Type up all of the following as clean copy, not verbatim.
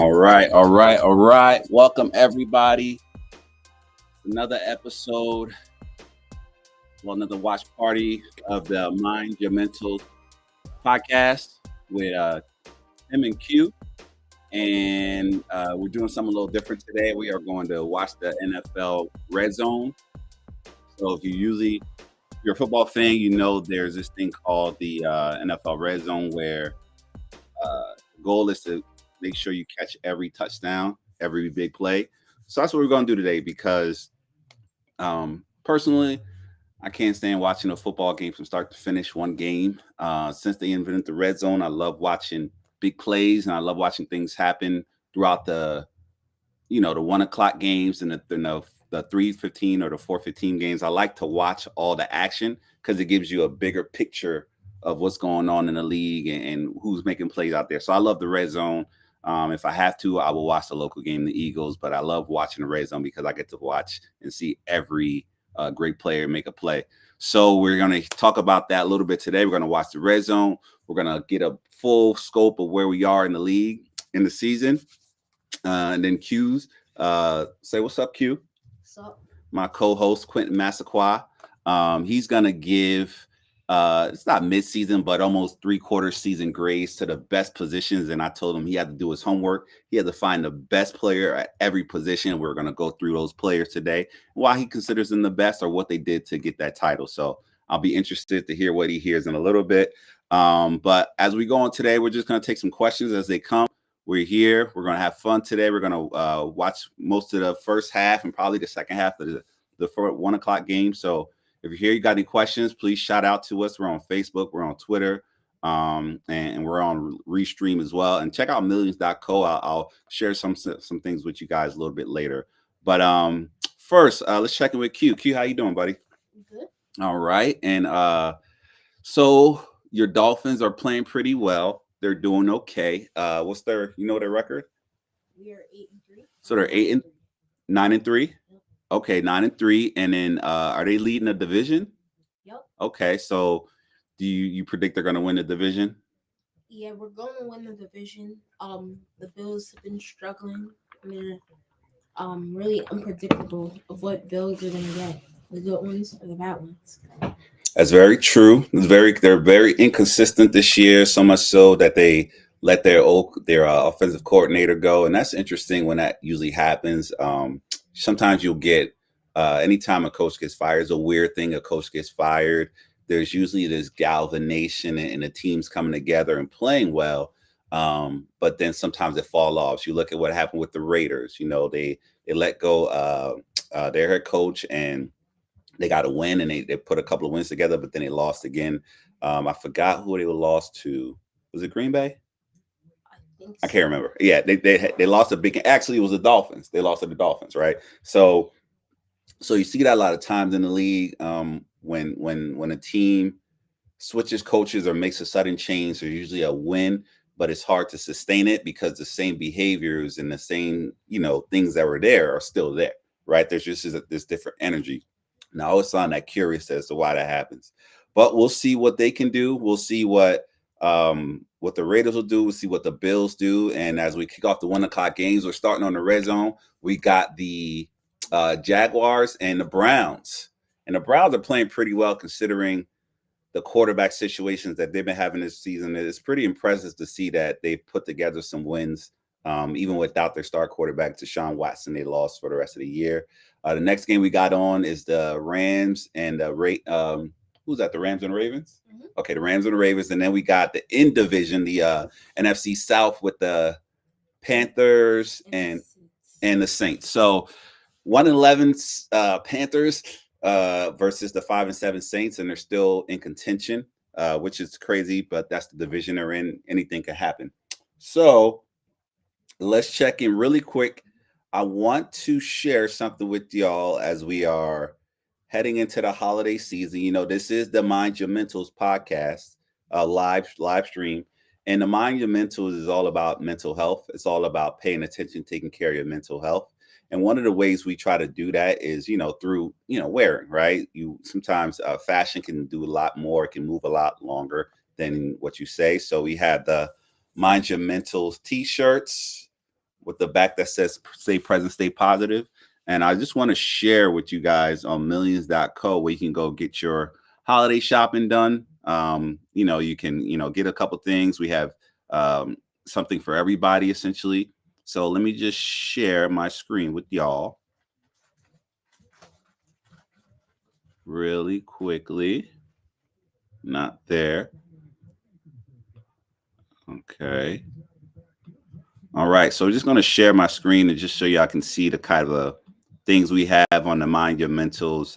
All right. Welcome everybody. Another episode, another watch party of the Mind Your Mental podcast with Tim and Q. And we're doing something a little different today. We are going to watch the NFL Red Zone. So if you're a football fan, you know there's this thing called the NFL Red Zone where the goal is to make sure you catch every touchdown, every big play. So that's what we're going to do today because personally, I can't stand watching a football game from start to finish, one game. Since they invented the red zone, I love watching big plays and I love watching things happen throughout the 1 o'clock games and the 3:15 or the 4:15 games. I like to watch all the action because it gives you a bigger picture of what's going on in the league and who's making plays out there. So I love the red zone. If I have to, I will watch the local game, the Eagles, but I love watching the red zone because I get to watch and see every great player make a play. So we're going to talk about that a little bit today. We're going to watch the red zone. We're going to get a full scope of where we are in the league in the season. And then Q's say what's up, Q. What's up? My co-host Quentin Massaqua. He's gonna give it's not mid-season, but almost three-quarter season grades to the best positions. And I told him he had to do his homework. He had to find the best player at every position. We're gonna go through those players today, why he considers them the best or what they did to get that title. So I'll be interested to hear what he hears in a little bit. But as we go on today, we're just gonna take some questions as they come. We're here. We're going to have fun today. We're going to watch most of the first half and probably the second half of the 1 o'clock game. So if you're here, you got any questions, please shout out to us. We're on Facebook. We're on Twitter. And we're on Restream as well. And check out millions.co. I'll share some things with you guys a little bit later. But first, let's check in with Q. Q, how you doing, buddy? Good. All right. And so your Dolphins are playing pretty well. They're doing okay. What's their record? We are 8-3. So they're 9-3. Yep. Okay, 9-3. And then are they leading the division? Yep. Okay, so do you predict they're gonna win the division? Yeah, we're going to win the division. The Bills have been struggling. They're really unpredictable of what Bills are gonna get. The good ones or the bad ones. That's very true. They're very inconsistent this year, so much so that they let their offensive coordinator go, and that's interesting when that usually happens. Sometimes you'll get anytime a coach gets fired, it's a weird thing. A coach gets fired, there's usually this galvanization and the teams coming together and playing well. But then sometimes it fall off. You look at what happened with the Raiders. They let go their head coach and they got a win and they put a couple of wins together, but then they lost again. I forgot who they were lost to. Was it Green Bay? I think I can't remember. Yeah, they lost a big. Actually, it was the Dolphins. They lost to the Dolphins, right? So you see that a lot of times in the league when a team switches coaches or makes a sudden change. There's usually a win, but it's hard to sustain it because the same behaviors and the same things that were there are still there, right? There's just this different energy. Now, I always found that curious as to why that happens, but we'll see what they can do. We'll see what the Raiders will do. We'll see what the Bills do. And as we kick off the 1 o'clock games, we're starting on the red zone. We got the Jaguars and the Browns, and the Browns are playing pretty well considering the quarterback situations that they've been having this season. It's pretty impressive to see that they've put together some wins. Even without their star quarterback, Deshaun Watson, they lost for the rest of the year. The next game we got on is the Rams and the who's that? The Rams and the Ravens? Mm-hmm. Okay, the Rams and the Ravens. And then we got the in division, the NFC South with the Panthers and the Saints. So 1-11 Panthers versus the 5-7 Saints, and they're still in contention, which is crazy, but that's the division they're in. Anything can happen. So let's check in really quick. I want to share something with y'all as we are heading into the holiday season. This is the Mind Your Mentals podcast, live stream. And the Mind Your Mentals is all about mental health. It's all about paying attention, taking care of your mental health. And one of the ways we try to do that is, through, wearing, right? Sometimes fashion can do a lot more, it can move a lot longer than what you say. So we have the Mind Your Mentals t-shirts. with the back that says "Stay present, stay positive." And I just want to share with you guys on millions.co where you can go get your holiday shopping done. You can, get a couple things. We have something for everybody essentially. So let me just share my screen with y'all really quickly. Not there. Okay. All right. So we're just going to share my screen and just show you I can see the kind of things we have on the Mind Your Mentals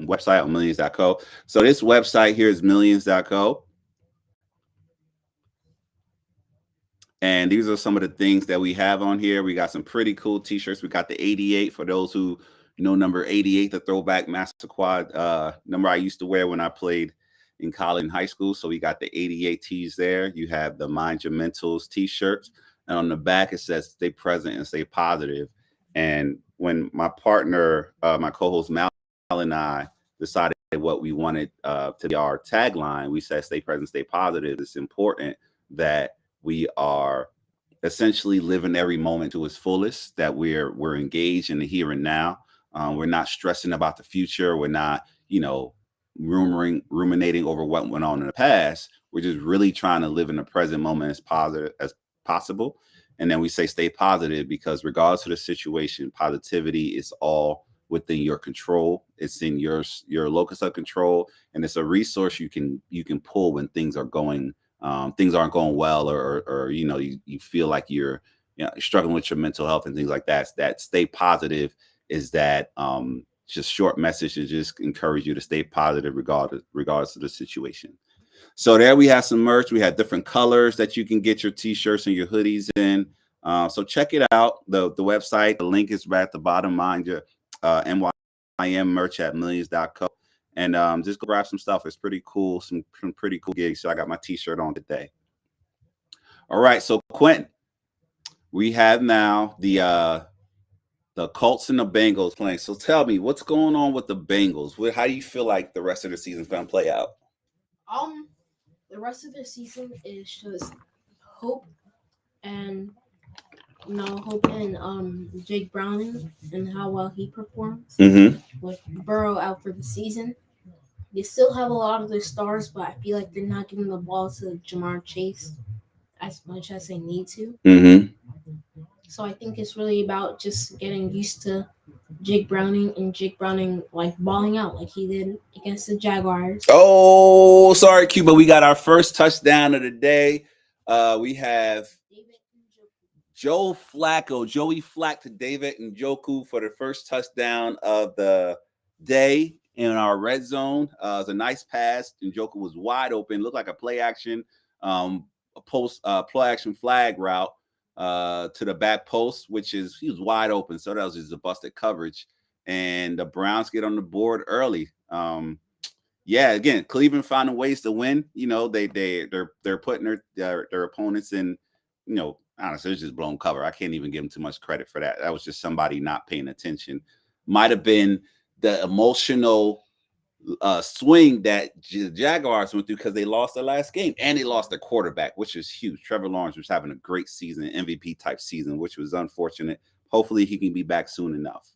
website on millions.co. So this website here is millions.co. And these are some of the things that we have on here. We got some pretty cool t-shirts. We got the 88 for those who know number 88, the throwback Master Quad number I used to wear when I played in college and high school. So we got the 88 tees there. You have the Mind Your Mentals t-shirts. And on the back, it says stay present and stay positive. And when my partner, my co-host Mal and I decided what we wanted to be our tagline, we said stay present, stay positive. It's important that we are essentially living every moment to its fullest, that we're engaged in the here and now. We're not stressing about the future. We're not, ruminating over what went on in the past. We're just really trying to live in the present moment as positive as possible. And then we say stay positive because regardless of the situation, positivity is all within your control. It's in your locus of control, and it's a resource you can pull when things are going things aren't going well, or you feel like you're struggling with your mental health and things like that. That stay positive is that just short message to just encourage you to stay positive regardless of the situation. So there we have some merch. We have different colors that you can get your t-shirts and your hoodies in. So check it out. The website, the link is right at the bottom. Mind your NYM merch at millions.co. And just go grab some stuff. It's pretty cool. Some pretty cool gigs. So I got my t-shirt on today. All right. So Quentin, we have now the Colts and the Bengals playing. So tell me, what's going on with the Bengals? How do you feel like the rest of the season's going to play out? The rest of the season is just hope and Jake Browning and how well he performs. With Burrow out for the season, they still have a lot of their stars, but I feel like they're not giving the ball to Jamar Chase as much as they need to. So I think it's really about just getting used to Jake Browning like balling out like he did against the Jaguars. Oh, sorry, Q, but we got our first touchdown of the day. We have Joey Flack to David Njoku for the first touchdown of the day in our red zone. It was a nice pass. Njoku was wide open, looked like a play action flag route to the back post, he was wide open. So that was just a busted coverage. And the Browns get on the board early. Again, Cleveland finding ways to win. They're putting their opponents in, honestly, it's just blown cover. I can't even give them too much credit for that. That was just somebody not paying attention. Might have been the emotional swing that the Jaguars went through because they lost their last game and they lost their quarterback, which is huge. Trevor Lawrence was having a great season, MVP type season, which was unfortunate. Hopefully he can be back soon enough.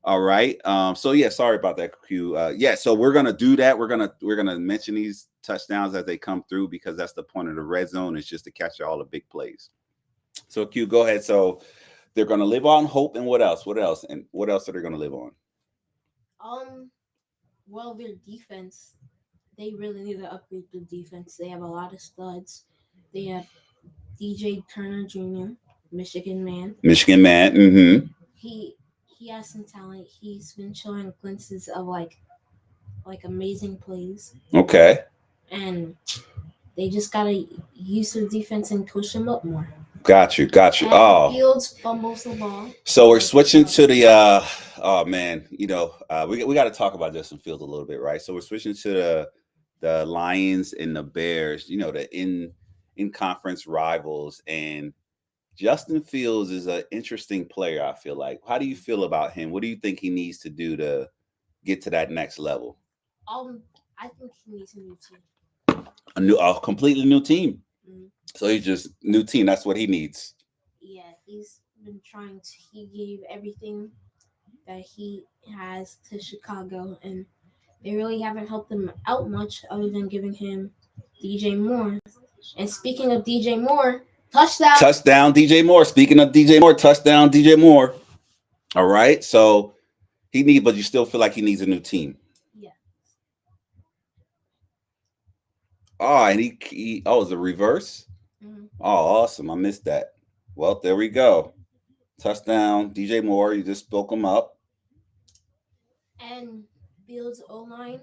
All right. Sorry about that, Q. So we're gonna do that. We're gonna mention these touchdowns as they come through because that's the point of the red zone, is just to catch all the big plays. So Q, go ahead. So they're gonna live on hope, and what else? And what else are they gonna live on? Well, their defense. They really need to upgrade the defense. They have a lot of studs. They have DJ Turner Jr., Michigan man. Mm-hmm. He has some talent. He's been showing glimpses of like amazing plays. Okay. And they just gotta use their defense and coach them up more. Got you. And Fields fumbles the ball. So we're switching to the we got to talk about Justin Fields a little bit, right? So we're switching to the Lions and the Bears, the in conference rivals, and Justin Fields is an interesting player, I feel like. How do you feel about him? What do you think he needs to do to get to that next level? I think he needs a new team. A completely new team. Mm-hmm. So he's just new team. That's what he needs. Yeah, he's been trying to. He gave everything that he has to Chicago, and they really haven't helped him out much other than giving him DJ Moore. And speaking of DJ Moore, touchdown. Touchdown, DJ Moore. Speaking of DJ Moore, touchdown, DJ Moore. All right. So but you still feel like he needs a new team. Yeah. Oh, and it's a reverse. Mm-hmm. Oh, awesome. I missed that. Well, there we go. Touchdown, DJ Moore. You just spoke him up. And Fields' O line,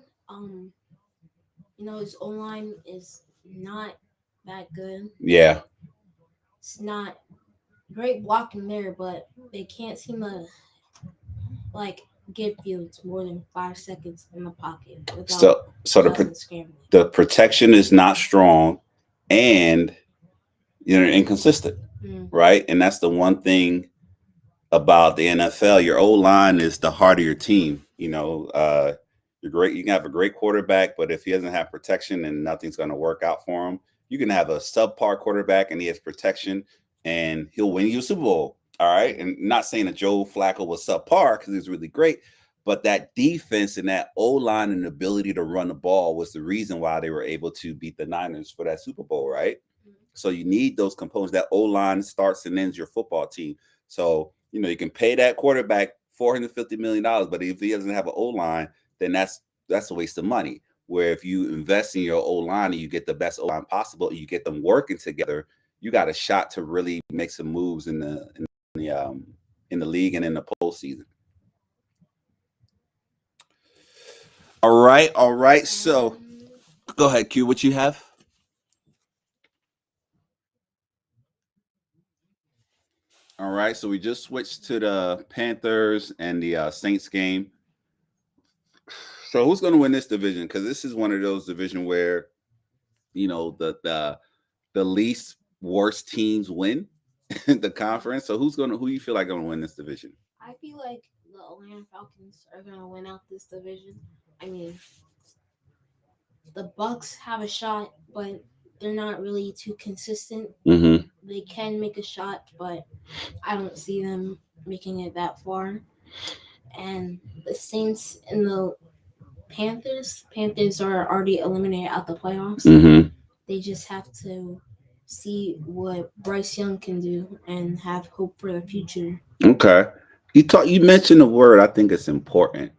his O line is not that good. Yeah. It's not great blocking there, but they can't seem to give Fields more than 5 seconds in the pocket without so the protection is not strong, and inconsistent, right? And that's the one thing about the NFL. Your O line is the heart of your team. You're great. You can have a great quarterback, but if he doesn't have protection, then nothing's going to work out for him. You can have a subpar quarterback and he has protection, and he'll win you a Super Bowl. All right. And not saying that Joe Flacco was subpar because he was really great, but that defense and that O-line and ability to run the ball was the reason why they were able to beat the Niners for that Super Bowl, right? So you need those components. That O-line starts and ends your football team. So, you can pay that quarterback $450 million, but if he doesn't have an O-line, then that's a waste of money. Where if you invest in your O-line and you get the best O-line possible and you get them working together, you got a shot to really make some moves in the league and in the postseason. All right. So go ahead, Q. What you have? All right. So we just switched to the Panthers and the Saints game. So who's going to win this division? Because this is one of those divisions where, the least worst teams win the conference. So who you feel like going to win this division? I feel like the Atlanta Falcons are going to win out this division. I mean, the Bucks have a shot, but they're not really too consistent. Mm-hmm. They can make a shot, but I don't see them making it that far. And the Saints and the Panthers are already eliminated out the playoffs. Mm-hmm. They just have to see what Bryce Young can do and have hope for the future. Okay. You mentioned the word. I think it's important.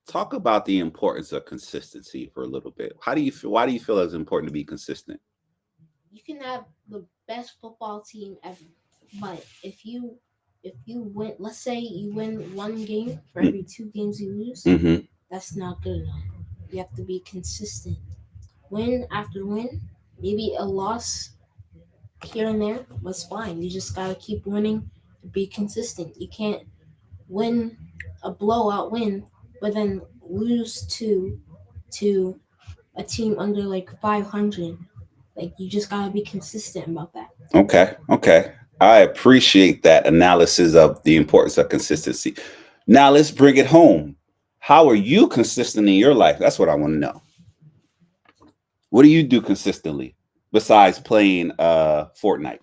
Talk about the importance of consistency for a little bit. How do you feel? Why do you feel it's important to be consistent? You can have the best football team ever, but if you win, let's say you win one game for every 2 games you lose, mm-hmm. That's not good enough. You have to be consistent. Win after win, maybe a loss here and there was fine. You just gotta keep winning to be consistent. You can't win a blowout win, but then lose to a team under 500. You just gotta be consistent about that. Okay. I appreciate that analysis of the importance of consistency. Now let's bring it home. How are you consistent in your life? That's what I want to know. What do you do consistently besides playing Fortnite?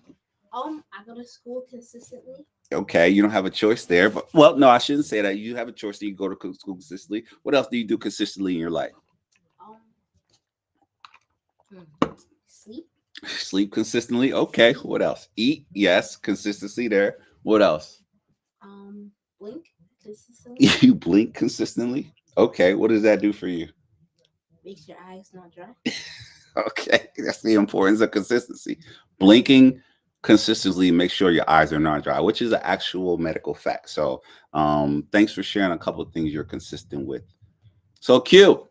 I go to school consistently. Okay, you don't have a choice there, but no, I shouldn't say that. You have a choice. You go to school consistently. What else do you do consistently in your life? Sleep. Sleep consistently. Okay. What else? Eat. Yes, consistency there. What else? Blink consistently. You blink consistently. Okay. What does that do for you? Makes your eyes not dry. Okay, that's the importance of consistency. Blinking consistently makes sure your eyes are not dry, which is an actual medical fact. So thanks for sharing a couple of things you're consistent with. So Q,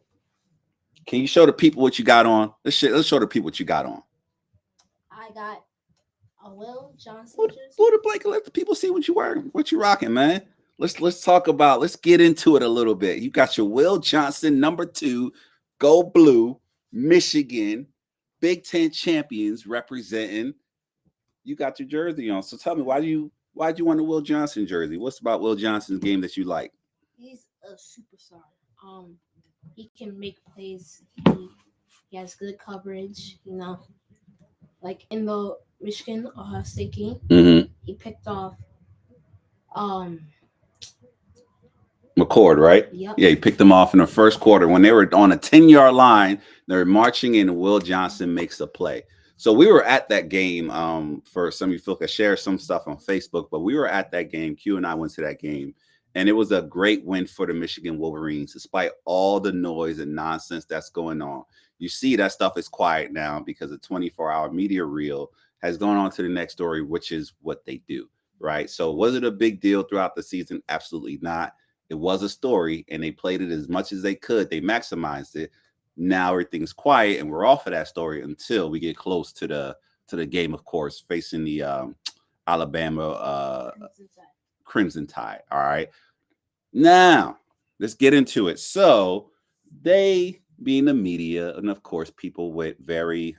can you show the people what you got on? Let's show the people what you got on. I got a Will Johnson jersey. Put a blanket, let the people see what you wearing, what you rocking, man. Let's talk about, let's get into it a little bit. You got your Will Johnson #2, Go Blue, Michigan, Big Ten champions representing. You got your jersey on. So tell me, why'd you want the Will Johnson jersey? What's about Will Johnson's game that you like? He's a superstar. He can make plays. He has good coverage. Like in the Michigan Ohio State game, mm-hmm. he picked off Um, McCord, right? yep. Yeah, he picked them off in the first quarter when they were on a 10-yard line. They're marching in, and Will Johnson makes a play. So we were at that game. For some of you folks, I share some stuff on Facebook, but we were at that game. Q and I went to that game, and it was a great win for the Michigan Wolverines, despite all the noise and nonsense that's going on. You see that stuff is quiet now because the 24-hour media reel has gone on to the next story, which is what they do, right? So was it a big deal throughout the season? Absolutely not. It was a story, and they played it as much as they could. They maximized it. Now everything's quiet, and we're off of that story until we get close to the game, of course, facing the Alabama Crimson Tide. All right, now let's get into it. So they, being the media, and of course people with very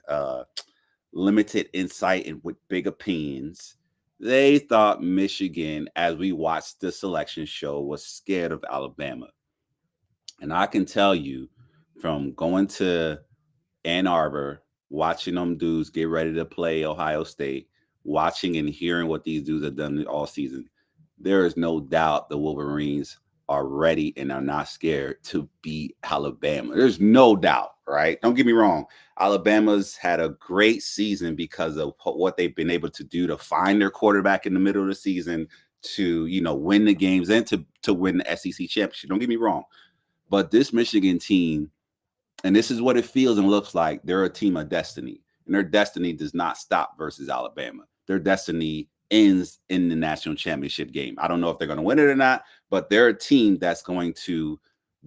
limited insight and with big opinions, they thought Michigan, as we watched the selection show, was scared of Alabama. And I can tell you from going to Ann Arbor, watching them dudes get ready to play Ohio State, watching and hearing what these dudes have done all season, there is no doubt the Wolverines are ready and are not scared to beat Alabama. There's no doubt, right? Don't get me wrong. Alabama's had a great season because of what they've been able to do to find their quarterback in the middle of the season, to win the games and to win the SEC championship. Don't get me wrong. But this Michigan team, and this is what it feels and looks like, they're a team of destiny. And their destiny does not stop versus Alabama. Their destiny ends in the national championship game. I don't know if they're going to win it or not, but they're a team that's going to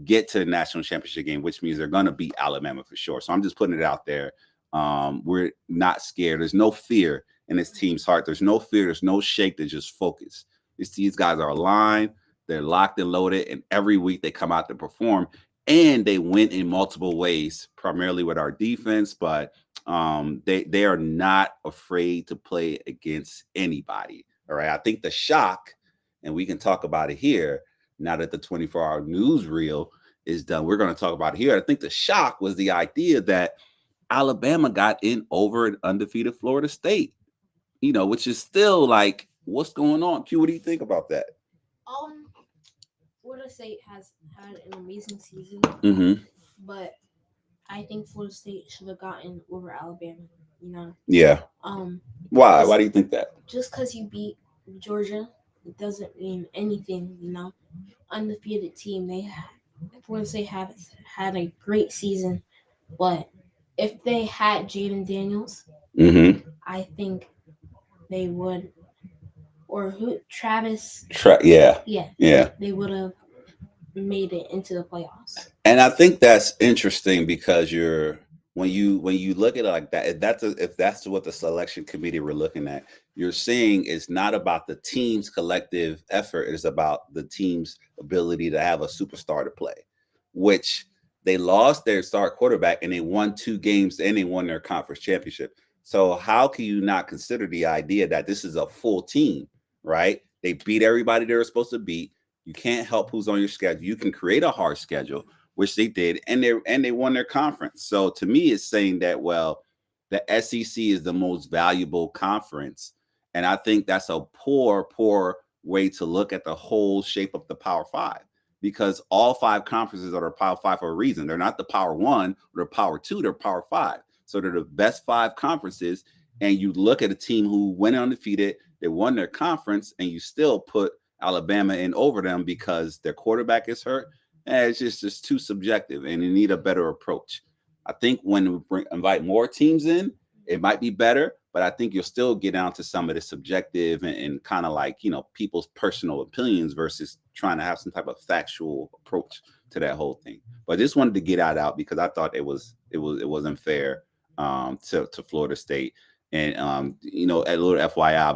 get to the national championship game, which means they're going to beat Alabama for sure. So I'm just putting it out there. We're not scared. There's no fear in this team's heart. There's no fear. There's no shake. They're just focused. These guys are aligned. They're locked and loaded, and every week they come out to perform, and they win in multiple ways, primarily with our defense, but they are not afraid to play against anybody. All right. I think the shock, and we can talk about it here now that the 24-hour news reel is done. We're going to talk about it here. I think the shock was the idea that Alabama got in over an undefeated Florida State, which is still like, what's going on? Q, what do you think about that? Florida State has had an amazing season, but I think Florida State should have gotten over Alabama. Yeah. Why? Why do you think that? Just because you beat Georgia, it doesn't mean anything. Undefeated team. Florida State have had a great season, but if they had Jaden Daniels, I think they would. Or who? Travis. Yeah. They would have made it into the playoffs. And I think that's interesting because when you look at it like that, if that's what the selection committee were looking at, you're seeing it's not about the team's collective effort. It's about the team's ability to have a superstar to play, which they lost their star quarterback and they won 2 games and they won their conference championship. So how can you not consider the idea that this is a full team, right? They beat everybody they were supposed to beat. You can't help who's on your schedule. You can create a hard schedule, which they did, and they won their conference. So to me, it's saying that, well, the SEC is the most valuable conference. And I think that's a poor way to look at the whole shape of the Power 5, because all 5 conferences are the Power 5 for a reason. They're not the Power 1 or the Power 2, they're Power 5. So they're the best 5 conferences. And you look at a team who went undefeated, they won their conference, and you still put Alabama in over them because their quarterback is hurt. It's just too subjective, and you need a better approach. I think when we invite more teams in, it might be better, but I think you'll still get down to some of the subjective and kind of like, people's personal opinions versus trying to have some type of factual approach to that whole thing. But I just wanted to get that out because I thought it wasn't fair to Florida State. And a little FYI,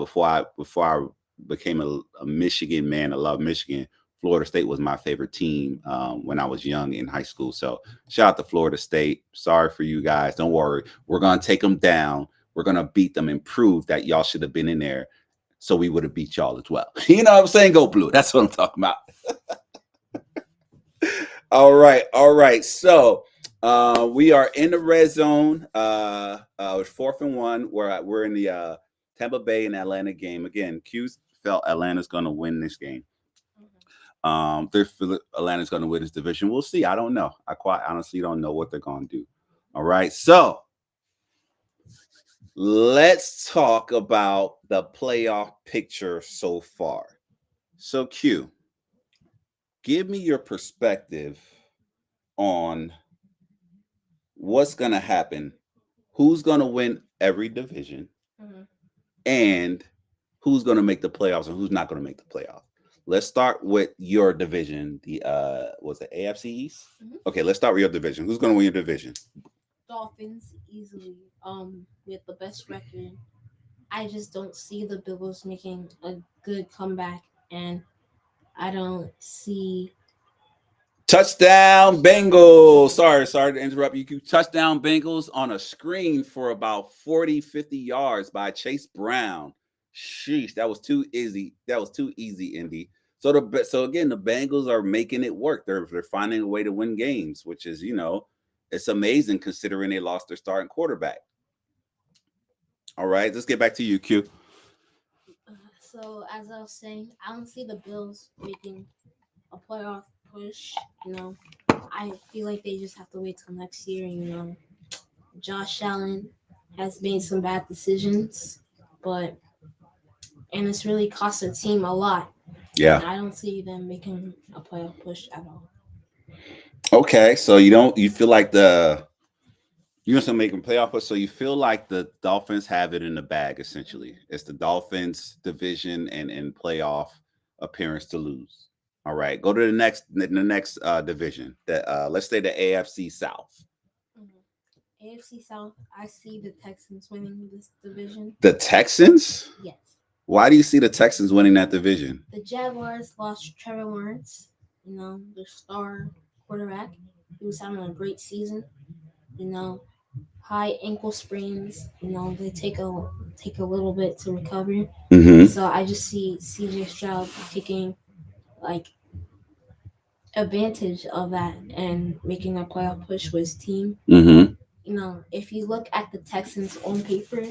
before I became a Michigan man, I love Michigan. Florida State was my favorite team when I was young in high school. So shout out to Florida State. Sorry for you guys. Don't worry. We're going to take them down. We're going to beat them and prove that y'all should have been in there. So we would have beat y'all as well. You know what I'm saying? Go Blue. That's what I'm talking about. All right. So we are in the red zone. It's 4th and 1. We're in the Tampa Bay and Atlanta game. Again, Q's felt Atlanta's going to win this game. Mhm. They feel Atlanta's going to win this division. We'll see. I don't know. I quite honestly don't know what they're going to do. All right. So let's talk about the playoff picture so far. So, Q, give me your perspective on what's going to happen, who's going to win every division, Mhm. and who's going to make the playoffs and who's not going to make the playoffs. Let's start with your division. The was it AFC East? Mhm. Okay, let's start with your division. Who's going to win your division? Dolphins easily. With the best record, I just don't see the Bills making a good comeback, and I don't see. Touchdown Bengals. Sorry to interrupt you. Touchdown Bengals on a screen for about 40, 50 yards by Chase Brown. Sheesh, that was too easy. That was too easy, Indy. So again, the Bengals are making it work. They're finding a way to win games, which is, it's amazing considering they lost their starting quarterback. All right, let's get back to you, Q. So as I was saying, I don't see the Bills making a playoff push. I feel like they just have to wait till next year. Josh Allen has made some bad decisions, but and it's really cost the team a lot. And Yeah. I don't see them making a playoff push at all. Okay, so you feel like you're still making playoff, so you feel like the Dolphins have it in the bag. Essentially, it's the Dolphins' division and playoff appearance to lose. All right, go to the next division. Let's say the AFC South. AFC South, I see the Texans winning this division. The Texans. Yes. Why do you see the Texans winning that division? The Jaguars lost Trevor Lawrence, their star quarterback. He was having a great season. You know, high ankle sprains. They take a little bit to recover. Mm-hmm. So I just see CJ Stroud taking like advantage of that and making a playoff push with his team. Mm-hmm. If you look at the Texans on paper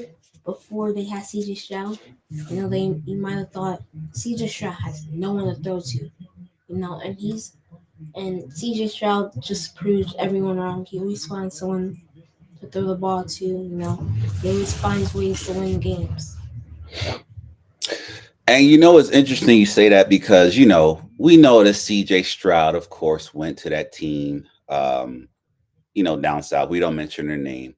before they had CJ Stroud, you might have thought CJ Stroud has no one to throw to. And CJ Stroud just proves everyone wrong. He always finds someone to throw the ball to. He always finds ways to win games. And it's interesting you say that because we know that CJ Stroud, of course, went to that team. Down south. We don't mention their name,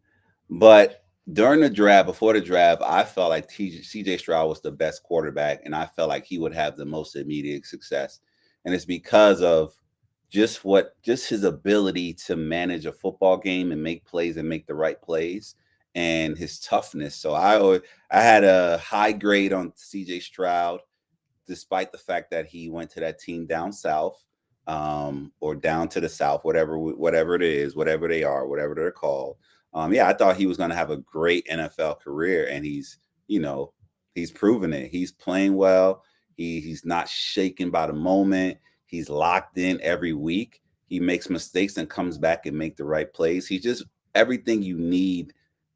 but during the draft, before the draft, I felt like CJ Stroud was the best quarterback, and I felt like he would have the most immediate success. And it's because of just his ability to manage a football game and make plays and make the right plays, and his toughness. So I had a high grade on CJ Stroud despite the fact that he went to that team down south, or down to the south, whatever it is, whatever they are, whatever they're called. Yeah, I thought he was going to have a great NFL career, and you know, he's proven it. He's playing well. He's not shaken by the moment. He's locked in every week. He makes mistakes and comes back and make the right plays. He's just everything you need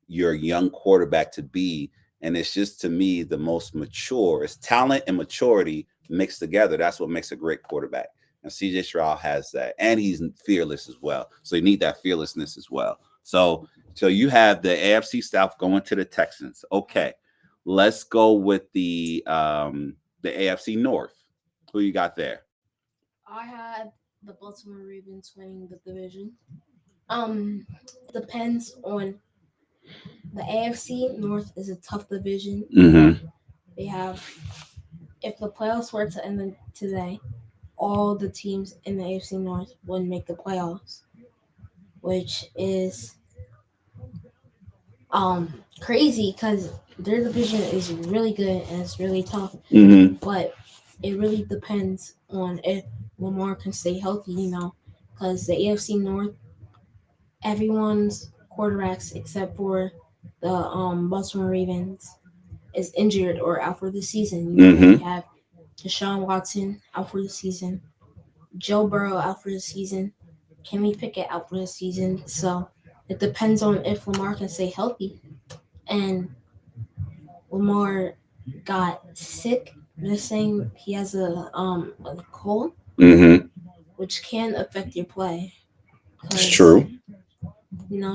your young quarterback to be, and it's just to me the most mature. It's talent and maturity mixed together. That's what makes a great quarterback. And CJ Stroud has that, and he's fearless as well. So you need that fearlessness as well. So you have the AFC South going to the Texans. Okay, let's go with the AFC North. Who you got there? I had the Baltimore Ravens winning the division. Um, depends on the AFC North is a tough division. Mm-hmm. They have if the playoffs were to end today, all the teams in the AFC North would make the playoffs, which is crazy because their division is really good and it's really tough. Mm-hmm. But it really depends on if Lamar can stay healthy, because the AFC North, everyone's quarterbacks except for the Baltimore Ravens is injured or out for the season. We Mm-hmm. have Deshaun Watson out for the season, Joe Burrow out for the season, Kenny Pickett out for the season. So it depends on if Lamar can stay healthy. And Lamar got sick they're saying he has a cold, Mm-hmm. which can affect your play. It's Cause true.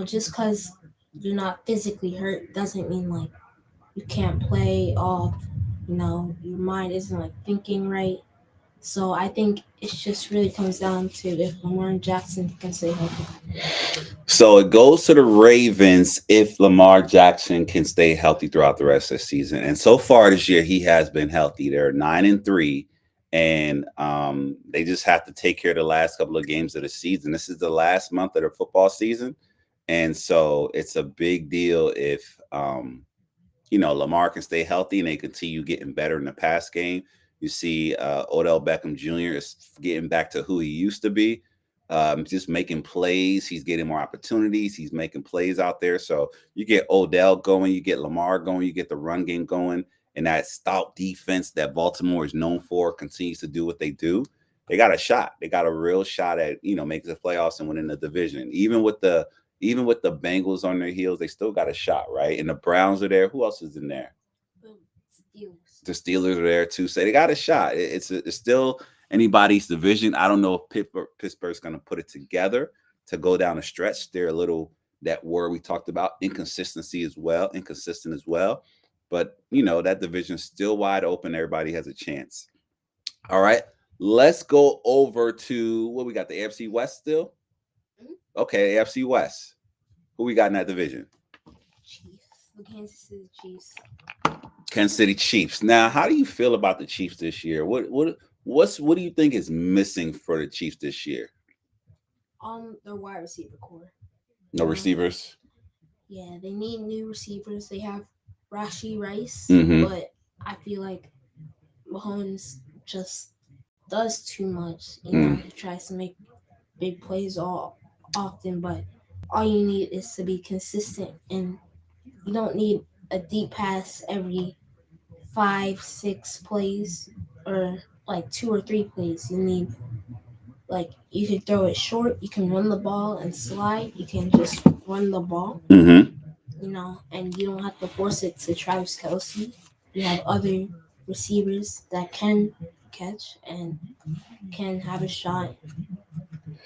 just cause you're not physically hurt doesn't mean like you can't play off. Your mind isn't like thinking right. So I think it just really comes down to if Lamar Jackson can stay healthy. So it goes to the Ravens if Lamar Jackson can stay healthy throughout the rest of the season. And so far this year, he has been healthy. They're 9-3, and they just have to take care of the last couple of games of the season. This is the last month of the football season, and so it's a big deal if Lamar can stay healthy and they continue getting better in the pass game. You see Odell Beckham Jr. is getting back to who he used to be, just making plays. He's getting more opportunities. He's making plays out there. So you get Odell going, you get Lamar going, you get the run game going, and that stout defense that Baltimore is known for continues to do what they do. They got a shot. They got a real shot at making the playoffs and winning the division. Even with the Bengals on their heels, they still got a shot, right? And the Browns are there. Who else is in there? Steelers. The Steelers are there too. So they got a shot. It's still anybody's division. I don't know if Pittsburgh's going to put it together to go down a stretch. They're a little, that word we talked about, inconsistent as well. But that division's still wide open. Everybody has a chance. All right. Let's go over to what we got, the AFC West still. Okay, AFC West. Who we got in that division? Chiefs. The Kansas City Chiefs. Kansas City Chiefs. Now, how do you feel about the Chiefs this year? What do you think is missing for the Chiefs this year? Their wide receiver core. No receivers. Yeah, they need new receivers. They have Rashee Rice, Mm-hmm. but I feel like Mahomes just does too much. He tries to make big plays all often, but all you need is to be consistent, and you don't need a deep pass every 5, 6 plays or like 2 or 3 plays. You need like you can throw it short, you can run the ball and slide, you can just run the ball, Mm-hmm. and you don't have to force it to Travis Kelsey. You have other receivers that can catch and can have a shot.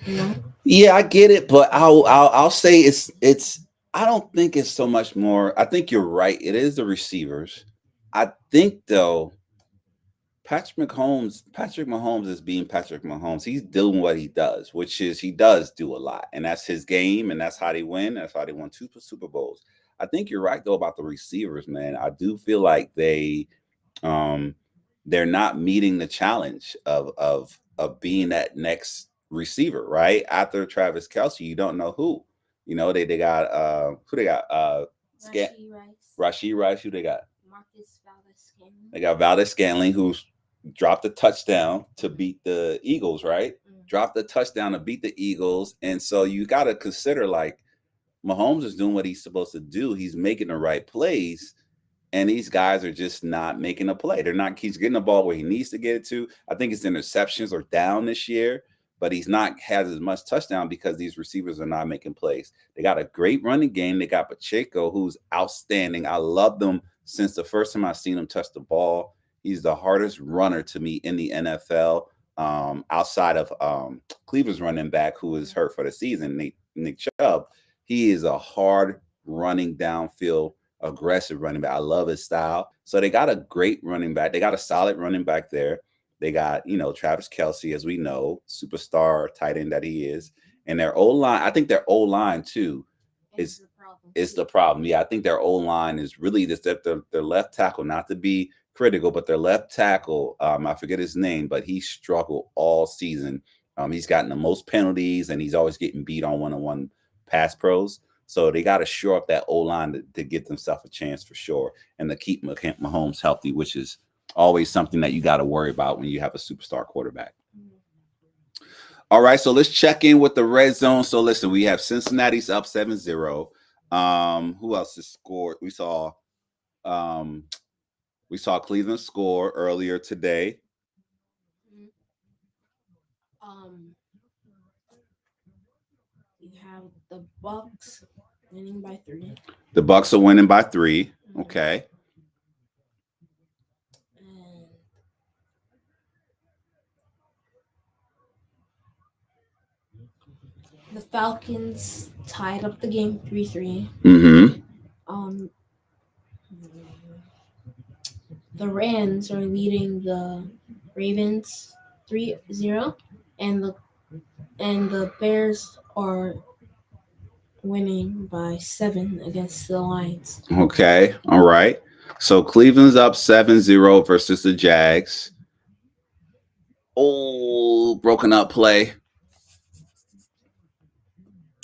You know. Yeah, I get it, but I'll say it's. I don't think it's so much more. I think you're right. It is the receivers. I think though, Patrick Mahomes is being Patrick Mahomes. He's doing what he does, which is he does do a lot, and that's his game, and that's how they win. That's how they won 2 Super Bowls. I think you're right though about the receivers, man. I do feel like um, they're not meeting the challenge of being that next receiver, right? After Travis Kelsey, you don't know who. They got who they got Scan Rashee Rice, Rashee Rice. Who they got? Marcus Valdez-Scantling. They got Valdez Scantling, who's dropped a touchdown to beat the Eagles, right? Dropped a touchdown to beat the Eagles. And so you got to consider like Mahomes is doing what he's supposed to do. He's making the right plays. And these guys are just not making a play. They're not, he's getting the ball where he needs to get it to. I think his interceptions are down this year, but he's not has as much touchdown because these receivers are not making plays. They got a great running game. They got Pacheco, who's outstanding. I love them since the first time I seen him touch the ball. He's the hardest runner to me in the NFL, outside of Cleveland's running back who is hurt for the season, Nick Chubb. He is a hard running downfield aggressive running back. I love his style. So they got a great running back. They got a solid running back there. They got, Travis Kelsey, as we know, superstar tight end that he is. And their O line, I think their O line too is the problem. Yeah, I think their O line is really just that their left tackle, not to be critical, but their left tackle, I forget his name, but he struggled all season. He's gotten the most penalties and he's always getting beat on one-on-one pass pros. So they got to shore up that O line to get themselves a chance for sure, and to keep Mahomes healthy, which is always something that you got to worry about when you have a superstar quarterback. All right, so let's check in with the red zone. So listen, we have Cincinnati's up 7-0. Who else has scored? Um, we saw Cleveland score earlier today. You have the Bucks winning by 3. The Bucks are winning by 3. Okay. And Falcons tied up the game 3-3. Mm-hmm. Um, the Rams are leading the Ravens 3-0, and the Bears are winning by 7 against the Lions. Okay. All right. So Cleveland's up 7-0 versus the Jags. Oh, broken up play.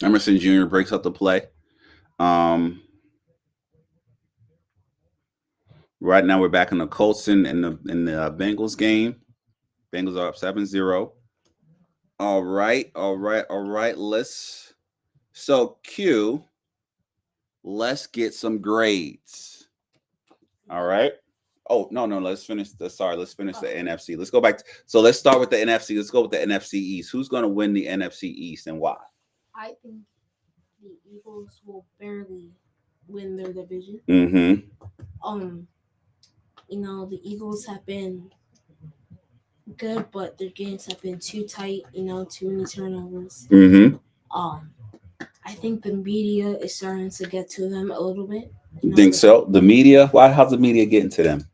Emerson Jr. breaks up the play. Um, right now we're back in the Colts in the Bengals game. Bengals are up 7-0. All right, all right, all right. So Q, let's get some grades. All right. Oh, no, let's finish let's finish the NFC. Let's go back. So let's start with the NFC. Let's go with the NFC East. Who's going to win the NFC East and why? I think the Eagles will barely win their division. Mm-hmm. The Eagles have been good, but their games have been too tight. Too many turnovers. Mm-hmm. I think the media is starting to get to them a little bit. You think so? The media? Why? How's the media getting to them?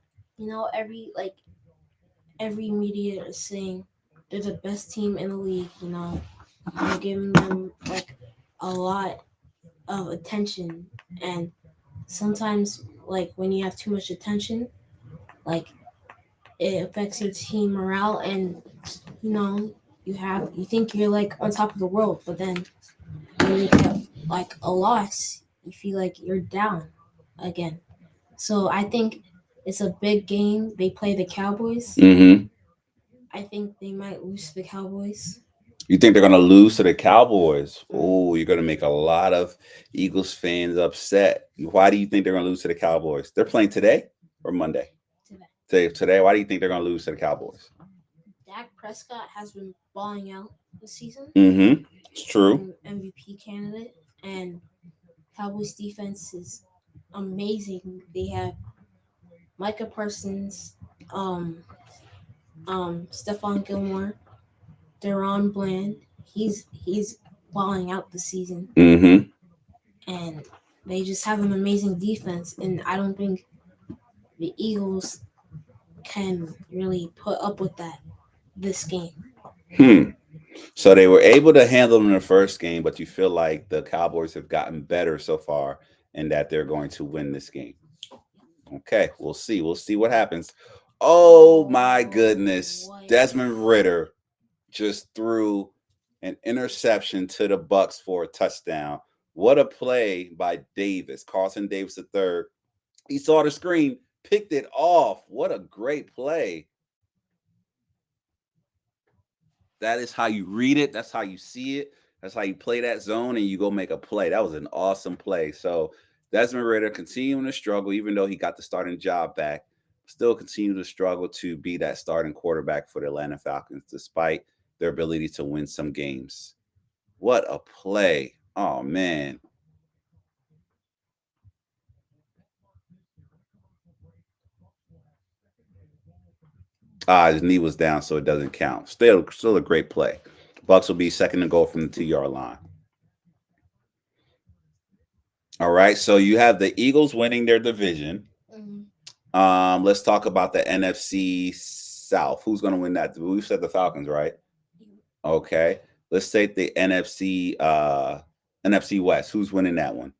Every media is saying they're the best team in the league. They're giving them like a lot of attention, and sometimes like when you have too much attention, like it affects your team morale, and you think you're like on top of the world, but then when you get like a loss, you feel like you're down again. So I think it's a big game. They play the Cowboys. Mm-hmm. I think they might lose to the Cowboys. You think they're going to lose to the Cowboys? Oh, you're going to make a lot of Eagles fans upset. Why do you think they're going to lose to the Cowboys? They're playing today or Monday? Today. Why do you think they're going to lose to the Cowboys? Dak Prescott has been balling out this season. Mm-hmm. It's true. MVP candidate, and Cowboys defense is amazing. They have Micah Parsons, Stephon Gilmore, Deron Bland. He's balling out this season. Mm-hmm. And they just have an amazing defense, and I don't think the Eagles can really put up with that this game. So they were able to handle them in the first game, but you feel like the Cowboys have gotten better so far and that they're going to win this game. Okay, we'll see. We'll see what happens. Oh my goodness. Desmond Ridder just threw an interception to the Bucks for a touchdown. What a play by Davis, Carlton Davis III. He saw the screen, picked it off. What a great play. That is how you read it. That's how you see it. That's how you play that zone and you go make a play. That was an awesome play. So Desmond Ridder continuing to struggle, even though he got the starting job back, still continue to struggle to be that starting quarterback for the Atlanta Falcons, despite their ability to win some games. What a play. Oh, man. His knee was down, so it doesn't count. Still a great play. Bucks will be second to goal from the 2-yard line. All right, so you have the Eagles winning their division. Mm-hmm. Let's talk about the NFC South. Who's going to win that? We said the Falcons, right? Okay. Let's take the NFC West. Who's winning that one?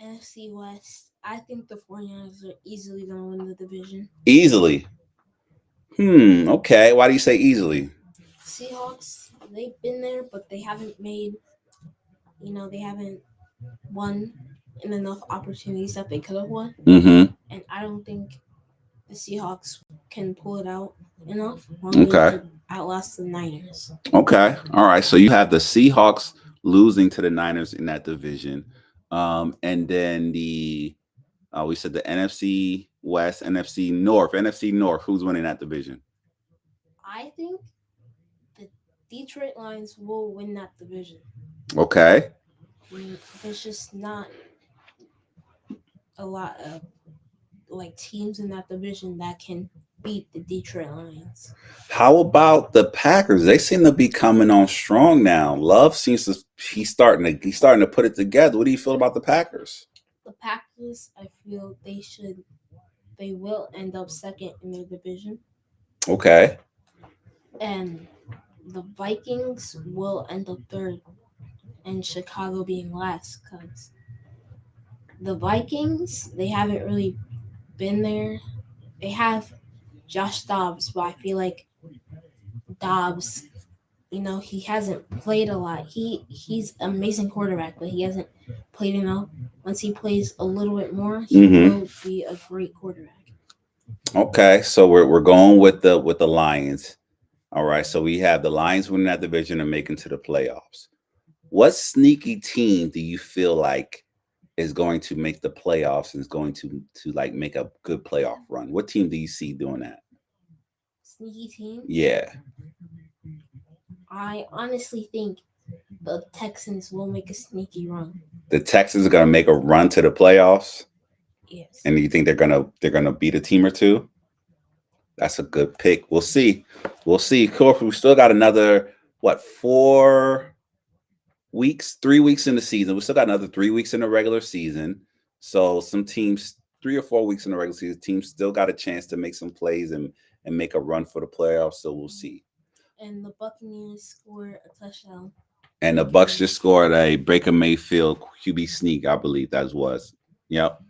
NFC West. I think the 49ers are easily going to win the division. Easily? Okay. Why do you say easily? Seahawks, they've been there, but they haven't they haven't won in enough opportunities that they could have won. Mm-hmm. And I don't think the Seahawks can pull it out enough to outlast the Niners. Okay. All right. So you have the Seahawks losing to the Niners in that division. And then we said the NFC West, NFC North. NFC North, who's winning that division? I think the Detroit Lions will win that division. Okay. There's just not a lot of like teams in that division that can beat the Detroit Lions. How about the Packers? They seem to be coming on strong now. Love seems to he's starting to put it together. What do you feel about the Packers? The Packers, I feel they will end up second in their division, Okay. and the Vikings will end up third, and Chicago being last because the Vikings they haven't really been there. They have Josh Dobbs, but I feel like Dobbs, he hasn't played a lot. He's an amazing quarterback, but he hasn't played enough. Once he plays a little bit more, he Mm-hmm. will be a great quarterback. Okay. So we're going with the Lions. All right. So we have the Lions winning that division and making to the playoffs. What sneaky team do you feel like is going to make the playoffs and is going to like make a good playoff run? What team do you see doing that? Sneaky team. Yeah. I honestly think the Texans will make a sneaky run. The Texans are going to make a run to the playoffs, Yes. and you think they're gonna beat a team or two? That's a good pick. We'll see. We'll see. Of course, we still got another what 4 weeks, 3 weeks in the season. We still got another 3 weeks in the regular season. So some teams, 3 or 4 weeks in the regular season, teams still got a chance to make some plays and make a run for the playoffs. So we'll see. And the Buccaneers score a touchdown. And the Bucks just scored a Baker Mayfield QB sneak, I believe that was. Yep.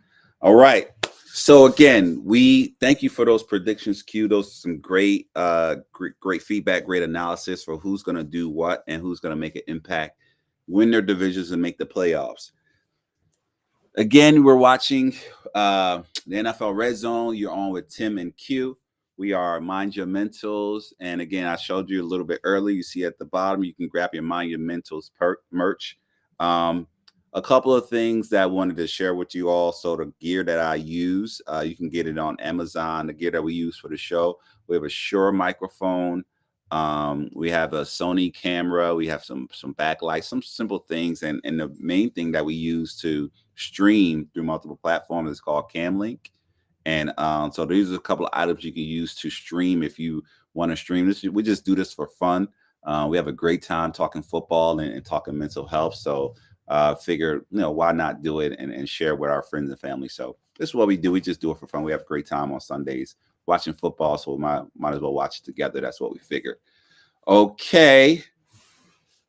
All right. So again, we thank you for those predictions, Q. Those are some great feedback, great analysis for who's going to do what and who's going to make an impact, win their divisions, and make the playoffs. Again, we're watching the NFL Red Zone. You're on with Tim and Q. We are Mind Your Mentals. And again, I showed you a little bit earlier. You see at the bottom, you can grab your Mind Your Mentals merch. A couple of things that I wanted to share with you all. So the gear that I use, you can get it on Amazon. The gear that we use for the show, we have a Shure microphone. We have a Sony camera. We have some backlights, some simple things. And the main thing that we use to stream through multiple platforms is called Camlink. And so these are a couple of items you can use to stream if you want to stream this. We just do this for fun. We have a great time talking football and talking mental health. So figure, why not do it and share with our friends and family. So this is what we do. We just do it for fun. We have a great time on Sundays watching football. So we might as well watch it together. That's what we figured. Okay.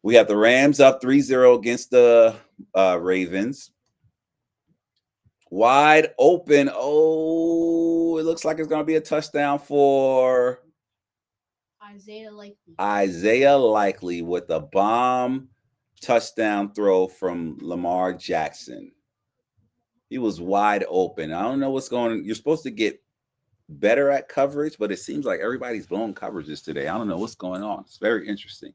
We have the Rams up 3-0 against the Ravens. Wide open. Oh, it looks like it's going to be a touchdown for Isaiah Likely with a bomb touchdown throw from Lamar Jackson. He was wide open. I don't know what's going on. You're supposed to get better at coverage, but it seems like everybody's blowing coverages today. I don't know what's going on. It's very interesting.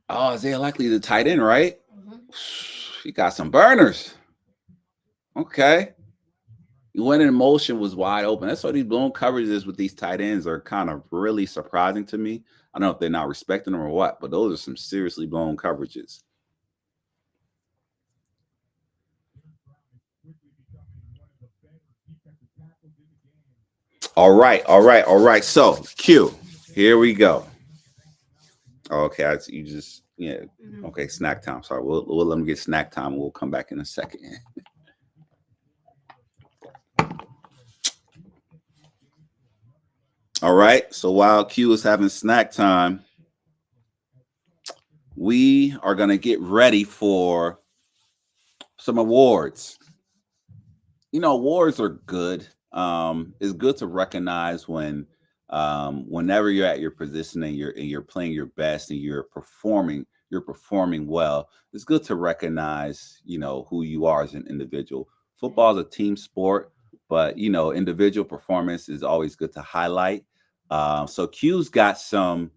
Oh, Isaiah Likely the tight end, right? Mm-hmm. He got some burners. Okay. He went in motion, was wide open. That's why these blown coverages with these tight ends are kind of really surprising to me. I don't know if they're not respecting them or what, but those are some seriously blown coverages. All right. So, Q, here we go. Okay, you just Okay, snack time. Sorry, we'll let them get snack time. We'll come back in a second. All right. So while Q is having snack time, we are gonna get ready for some awards. Awards are good. It's good to recognize whenever you're at your position and you're playing your best and you're performing well. It's good to recognize who you are as an individual. Football is a team sport, but individual performance is always good to highlight. So Q's got some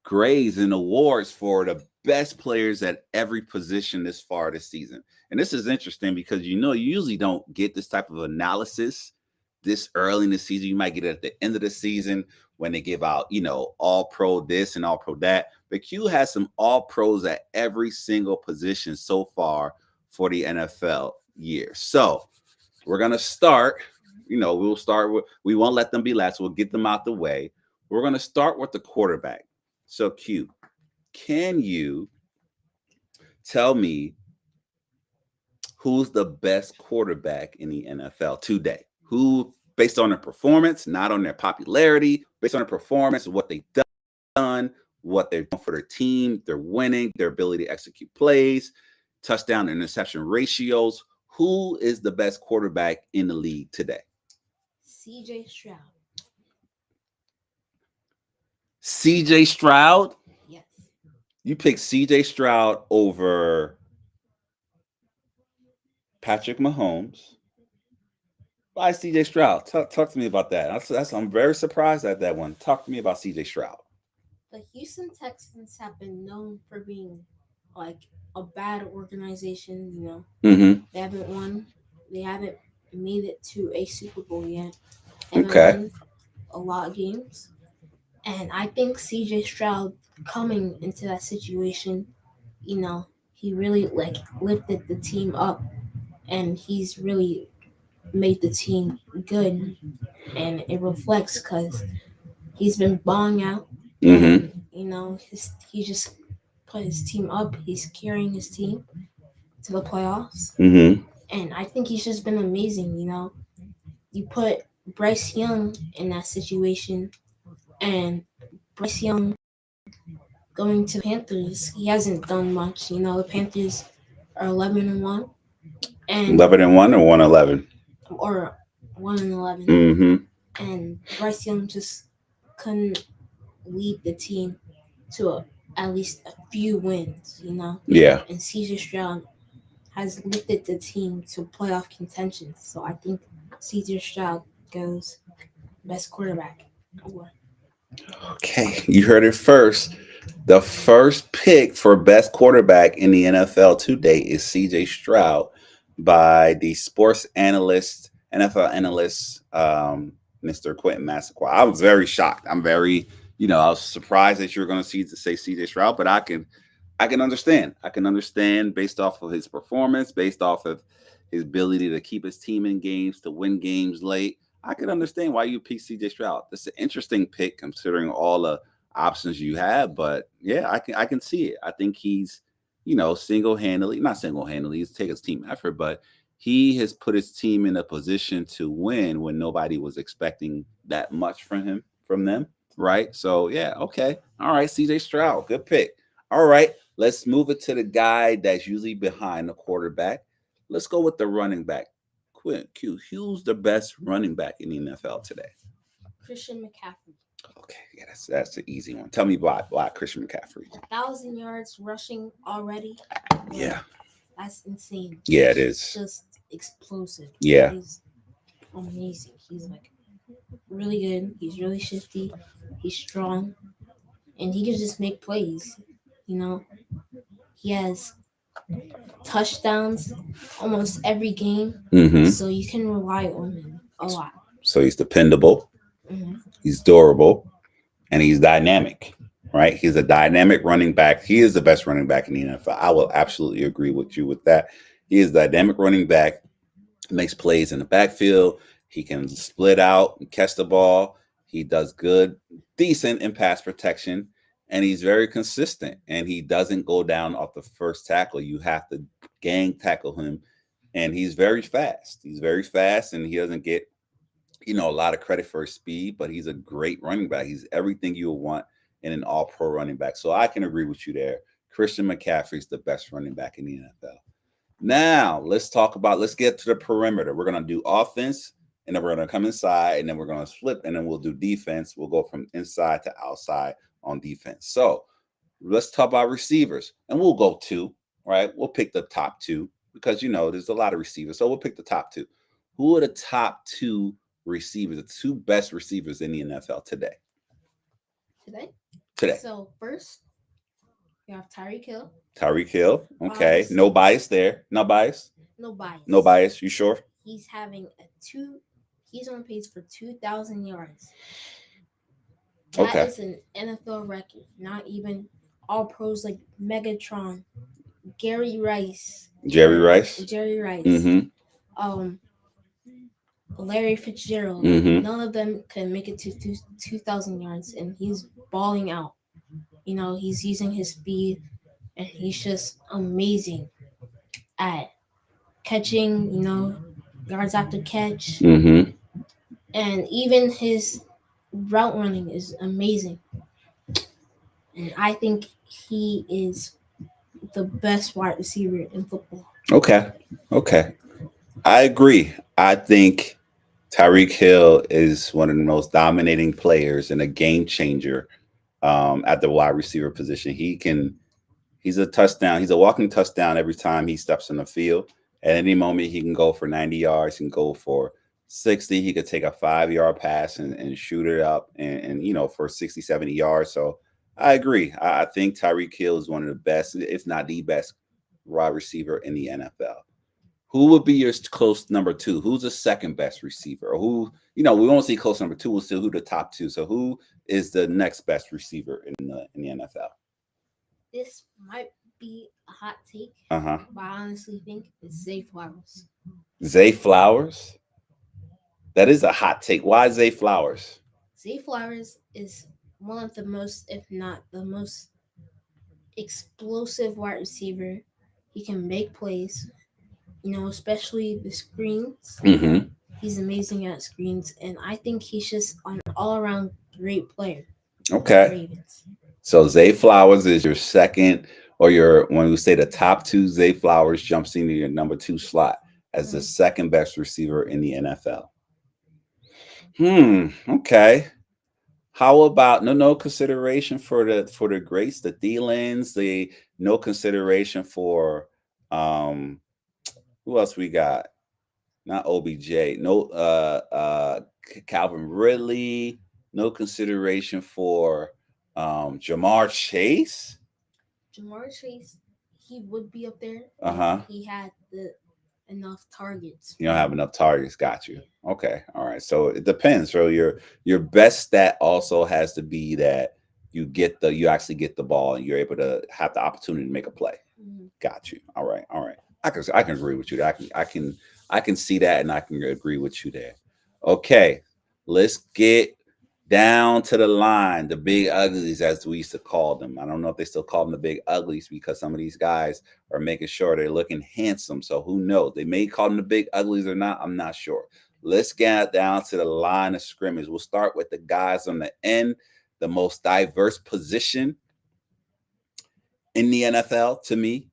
grades and awards for the best players at every position this far this season. And this is interesting because you usually don't get this type of analysis this early in the season. You might get it at the end of the season when they give out, all pro this and all pro that. But Q has some all pros at every single position so far for the NFL year. So we're gonna start. We'll start with. We won't let them be last. We'll get them out the way. We're gonna start with the quarterback. So, Q, can you tell me who's the best quarterback in the NFL today? Who, based on their performance, not on their popularity, based on their performance, what they've done, what they're doing for their team, they're winning, their ability to execute plays, touchdown and interception ratios. Who is the best quarterback in the league today? CJ Stroud. CJ Stroud? Yes. You pick CJ Stroud over Patrick Mahomes. Why CJ Stroud? Talk to me about that. I'm very surprised at that one. Talk to me about CJ Stroud. The Houston Texans have been known for being like a bad organization, Mm-hmm. They haven't won. They haven't made it to a Super Bowl yet. They haven't Okay. won a lot of games. And I think CJ Stroud coming into that situation, he really like lifted the team up and he's really made the team good and it reflects because he's been balling out Mm-hmm. and he just put his team up. He's carrying his team to the playoffs, Mm-hmm. and I think he's just been amazing. You put Bryce Young in that situation, and Bryce Young going to Panthers, he hasn't done much. The Panthers are 11-1, and 11-1 or 1-11? or 1-11, Mm-hmm. and Bryce Young just couldn't lead the team to at least a few wins. Yeah. And CJ Stroud has lifted the team to playoff contention. So I think CJ Stroud goes best quarterback award. Okay. You heard it first. The first pick for best quarterback in the NFL today is CJ Stroud by the sports analyst, NFL analyst, Mr. Quentin Massaquoi. I was very shocked. I was surprised that you were going to say CJ Stroud, but I can understand. I can understand based off of his performance, based off of his ability to keep his team in games, to win games late. I can understand why you pick CJ Stroud. This is an interesting pick considering all the options you have, but yeah, I can see it. I think he's, single-handedly, not single-handedly, he's taking his team effort, but he has put his team in a position to win when nobody was expecting that much from them, right? So yeah, okay. All right, CJ Stroud, good pick. All right, let's move it to the guy that's usually behind the quarterback. Let's go with the running back. Who's the best running back in the NFL today? Christian McCaffrey. Okay, yeah, that's an easy one. Tell me why Christian McCaffrey. 1,000 yards rushing already. Yeah, that's insane. Yeah, it is. Just explosive. Yeah, he's amazing. He's like really good. He's really shifty. He's strong, and he can just make plays. He has touchdowns almost every game, Mm-hmm. so you can rely on him a lot. So he's dependable, Mm-hmm. he's durable, and he's dynamic, right? He's a dynamic running back. He is the best running back in the NFL. I will absolutely agree with you with that. He is a dynamic running back, makes plays in the backfield. He can split out and catch the ball. He does decent in pass protection, and he's very consistent. And he doesn't go down off the first tackle. You have to gang tackle him, and he's very fast. He's very fast, and he doesn't get a lot of credit for his speed, but he's a great running back. He's everything you would want in an all-pro running back. So I can agree with you there. Christian McCaffrey's the best running back in the NFL. Now, let's get to the perimeter. We're going to do offense, and then we're going to come inside, and then we're going to flip, and then we'll do defense. We'll go from inside to outside on defense. So let's talk about receivers, and we'll go two, right? We'll pick the top two because, there's a lot of receivers. So we'll pick the top two. Who are the top two receivers, the two best receivers in the NFL today? Today. So first, you have Tyreek Hill. Tyreek Hill. Okay. No bias there. No bias. No bias. No bias. You sure? He's having he's on pace for 2,000 yards. That is an NFL record. Not even all pros like Megatron Gary Rice, Jerry Rice. Jerry Rice, Mm-hmm. um, Larry Fitzgerald. Mm-hmm. None of them can make it to 2,000 yards, and he's balling out. He's using his speed, and he's just amazing at catching. Yards after catch, Mm-hmm. and even his route running is amazing. And I think he is the best wide receiver in football. Okay. Okay. I agree. I think Tyreek Hill is one of the most dominating players and a game changer at the wide receiver position. He's a touchdown. He's a walking touchdown every time he steps in the field. At any moment, he can go for 90 yards, he can go for 60. He could take a 5 yard pass and shoot it up and for 60, 70 yards. So I agree. I think Tyreek Hill is one of the best, if not the best, wide receiver in the NFL. Who would be your close number two? Who's the second best receiver? Or we won't see close number two. We'll see who the top two. So who is the next best receiver in the NFL? This might be a hot take, Uh-huh. but I honestly think it's Zay Flowers. Zay Flowers? That is a hot take. Why Zay Flowers? Zay Flowers is one of the most, if not the most, explosive wide receiver. He can make plays, especially the screens. Mm-hmm. He's amazing at screens, and I think he's just an all-around great player for the Okay. Ravens. So Zay Flowers is your second, or when we say the top two, Zay Flowers jumps into your number two slot as the second best receiver in the NFL. Okay. How about no consideration for the greats, the Thielens, the no consideration for who else we got? Not OBJ. No Calvin Ridley. No consideration for Jamar Chase. Jamar Chase, he would be up there Uh-huh. if he had the enough targets. You don't have enough targets. Got you. Okay. All right. So it depends. So your best stat also has to be that you actually get the ball and you're able to have the opportunity to make a play. Mhm. Got you. All right. All right. I can agree with you. I can see that and I can agree with you there. Okay. Let's get down to the line, the big uglies as we used to call them. I don't know if they still call them the big uglies because some of these guys are making sure they're looking handsome. So who knows? They may call them the big uglies or not. I'm not sure. Let's get down to the line of scrimmage. We'll start with the guys on the end, the most diverse position in the NFL to me,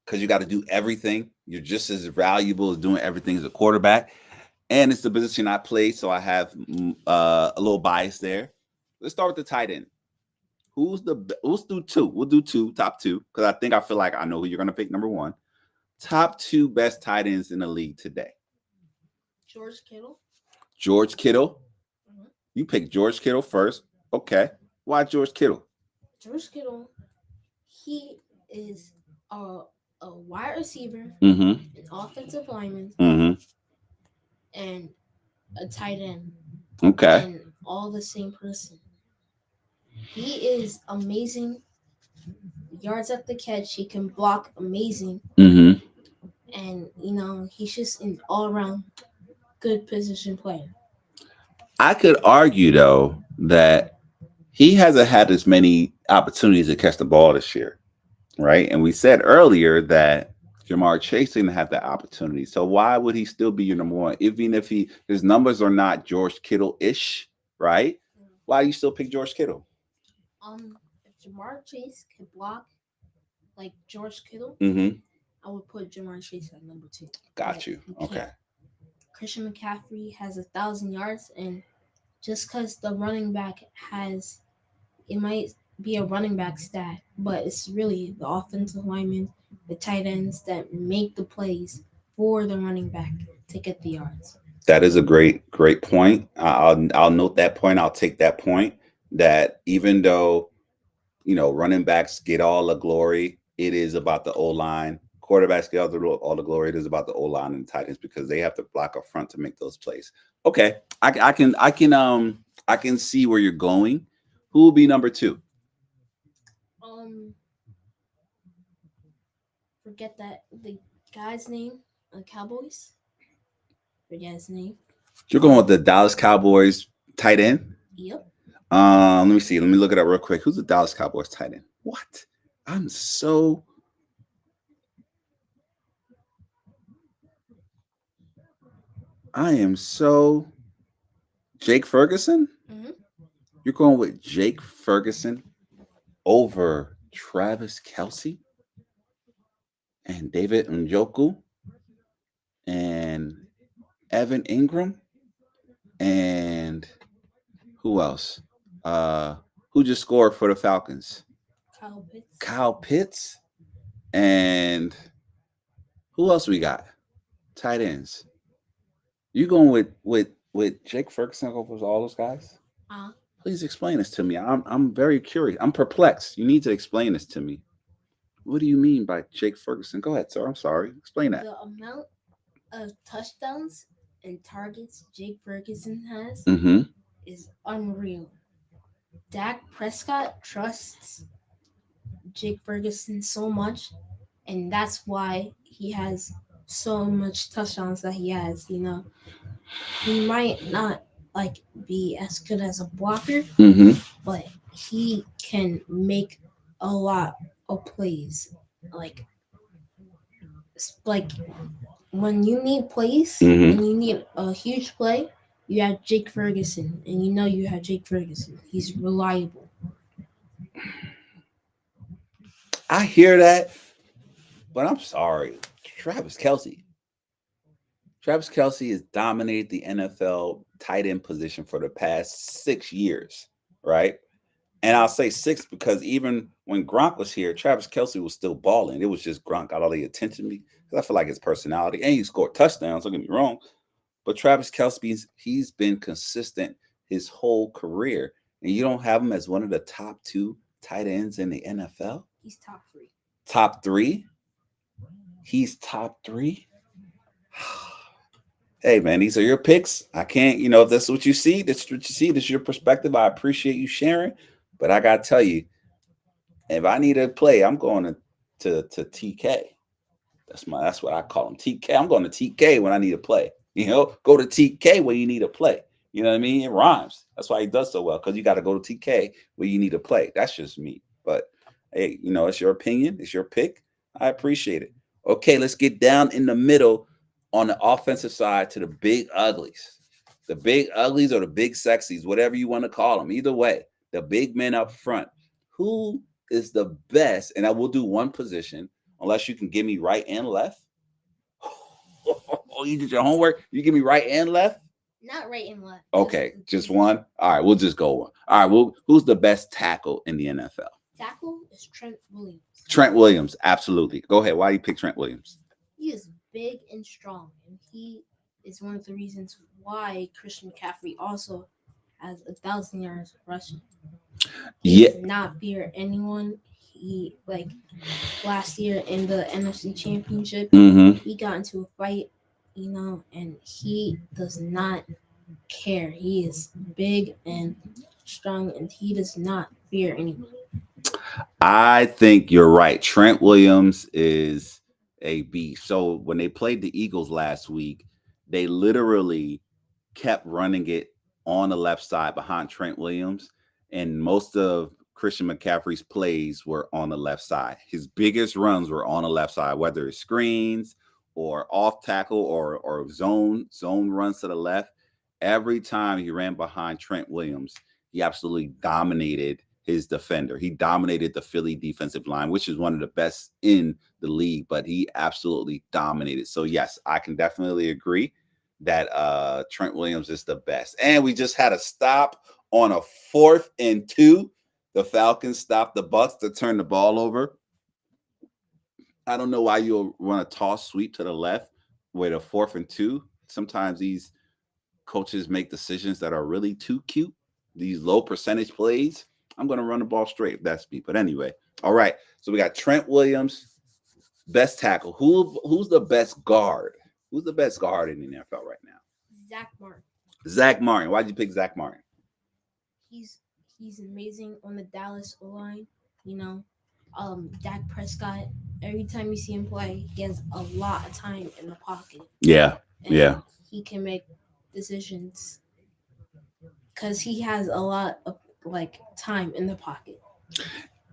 because you got to do everything. You're just as valuable as doing everything as a quarterback. And it's the position I play, so I have a little bias there. Let's start with the tight end. Let's do two. We'll do top two, because I feel like I know who you're going to pick number one. Top two best tight ends in the league today. George Kittle. George Kittle. Mhm. You pick George Kittle first. Okay. Why George Kittle? George Kittle, he is a wide receiver, Mm-hmm. an offensive lineman, Mm-hmm. and a tight end, Okay. and all the same person. He is amazing. Yards at the catch, he can block amazing, Mm-hmm. and he's just an all-around good position player. I could argue though that he hasn't had as many opportunities to catch the ball this year, right? And we said earlier that Jamar Chase didn't have that opportunity. So why would he still be your number one? Even if his numbers are not George Kittle-ish, right? Why do you still pick George Kittle? If Jamar Chase can block like George Kittle, Mm-hmm. I would put Jamar Chase at number two. Got But you. you Okay. can't. Christian McCaffrey has 1,000 yards, and just because the running back it might be a running back stat, but it's really the offensive linemen, the tight ends that make the plays for the running back to get the yards. That is a great point. I'll note that point. I'll take that point. That even though running backs get all the glory, it is about the O line. Quarterbacks get all the glory. It is about the O line and tight ends because they have to block up front to make those plays. Okay, I can see where you're going. Who will be number two? Um, forget that the guy's name on Cowboys. Forget his name. You're going with the Dallas Cowboys tight end? Yep. Let me see. Let me look it up real quick. Who's the Dallas Cowboys tight end? What? I'm so I am so Jake Ferguson? Mm-hmm. You're going with Jake Ferguson over Travis Kelsey and David Njoku and Evan Ingram and who else? Uh who just scored for the Falcons? Kyle Pitts. Kyle Pitts and who else we got? Tight ends. You going with Jake Ferguson over all those guys? Uh, Please explain this to me. I'm very curious. I'm perplexed. You need to explain this to me. What do you mean by Jake Ferguson? Go ahead, sir. I'm sorry. Explain that. the amount of touchdowns and targets Jake Ferguson has Mm-hmm. is unreal. Dak Prescott trusts Jake Ferguson so much, and that's why he has so much touchdowns that he has. He might not like be as good as a blocker, Mm-hmm. but he can make a lot of plays. Like like when you need plays, Mm-hmm. when you need a huge play, you have Jake Ferguson, and you have Jake Ferguson. He's reliable. I hear that, but I'm sorry. Travis Kelsey. Travis Kelsey has dominated the NFL tight end position for the past 6 years, right? And I'll say six because even when Gronk was here, Travis Kelsey was still balling. It was just Gronk got all the attention to me because I feel like his personality and he scored touchdowns. Don't get me wrong, but Travis Kelsey, he's been consistent his whole career, and you don't have him as one of the top two tight ends in the NFL. He's top three. Top three. He's top three. Hey man, these are your picks. I can't, if that's what you see, that's what you see. This is your perspective. I appreciate you sharing, but I gotta tell you, if I need to play, I'm going to TK. That's what I call him. TK. I'm going to TK when I need to play. Go to TK when you need to play. You know what I mean? It rhymes. That's why he does so well, because you got to go to TK where you need to play. That's just me. But hey, it's your opinion. It's your pick. I appreciate it. Okay, let's get down in the middle on the offensive side to the big uglies. The big uglies or the big sexies, whatever you want to call them. Either way, the big men up front. Who is the best? And I will do one position, unless you can give me right and left. Oh, you did your homework? You give me right and left? Not right and left. Okay, just one? All right, we'll just go one. All right, well, who's the best tackle in the NFL? Tackle is Trent Williams. Trent Williams, absolutely. Go ahead. Why do you pick Trent Williams? He is big and strong, and he is one of the reasons why Christian McCaffrey also has 1,000 yards rushing. He does not fear anyone. He last year in the NFC Championship, he got into a fight, and he does not care. He is big and strong, and he does not fear anyone. I think you're right. Trent Williams is a beast. So when they played the Eagles last week, they literally kept running it on the left side behind Trent Williams, and most of Christian McCaffrey's plays were on the left side. His biggest runs were on the left side, whether it's screens or off tackle or zone runs to the left. Every time he ran behind Trent Williams, he absolutely dominated his defender. He dominated the Philly defensive line, which is one of the best in the league, but he absolutely dominated. So yes, I can definitely agree that Trent Williams is the best. And we just had a stop on a 4th and 2. The Falcons stopped the Bucs to turn the ball over. I don't know why you'll run a toss sweep to the left with a 4th and 2. Sometimes these coaches make decisions that are really too cute. These low percentage plays. I'm going to run the ball straight if that's me. But anyway, all right. So we got Trent Williams, best tackle. Who's the best guard? Who's the best guard in the NFL right now? Zach Martin. Zach Martin. Why'd you pick Zach Martin? He's amazing on the Dallas O-line. Dak Prescott every time you see him play, he has a lot of time in the pocket. Yeah. And Yeah. he can make decisions because he has a lot of like time in the pocket.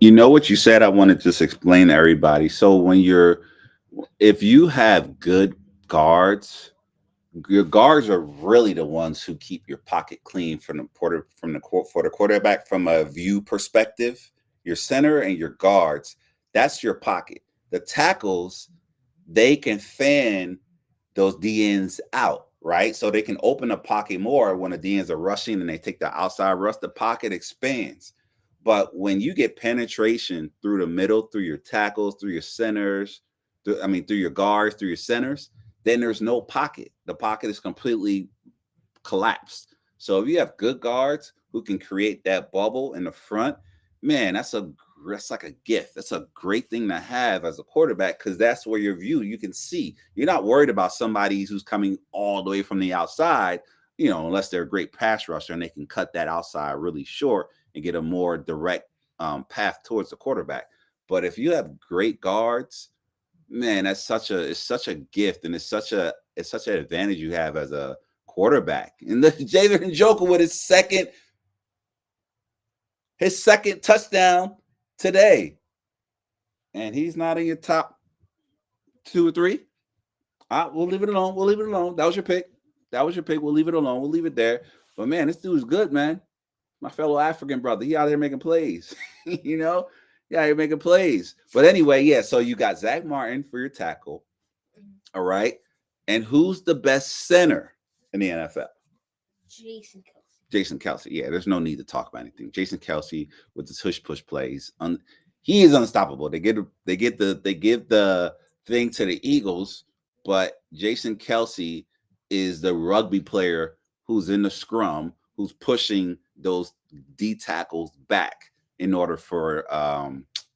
You know what you said? I want to just explain to everybody. So if you have good guards, your guards are really the ones who keep your pocket clean for the quarterback from a view perspective. Your center and your guards, that's your pocket. The tackles, they can fan those DNs out, right? So they can open the pocket more when the DNs are rushing and they take the outside rush, the pocket expands. But when you get penetration through the middle, through your tackles, through your centers, through your guards, through your centers, then there's no pocket. The pocket is completely collapsed. So if you have good guards who can create that bubble in the front, man, that's like a gift. That's a great thing to have as a quarterback because that's where your view you can see. You're not worried about somebody who's coming all the way from the outside, unless they're a great pass rusher and they can cut that outside really short and get a more direct path towards the quarterback. But if you have great guards, man, it's such a gift and it's such an advantage you have as a quarterback. And the Jalen Joker with his second touchdown today, and he's not in your top 2 or 3. We'll leave it alone. We'll leave it alone. That was your pick. That was your pick. We'll leave it alone. We'll leave it there. But man, this dude's good, man. My fellow African brother. He out there making plays. Yeah, you're making plays. But anyway, yeah. So you got Zach Martin for your tackle. All right. And who's the best center in the NFL? Jason Kelsey. Jason Kelsey. Yeah, there's no need to talk about anything. Jason Kelsey with his hush push plays. He is unstoppable. They give the thing to the Eagles, but Jason Kelsey is the rugby player who's in the scrum, who's pushing those D tackles back in order for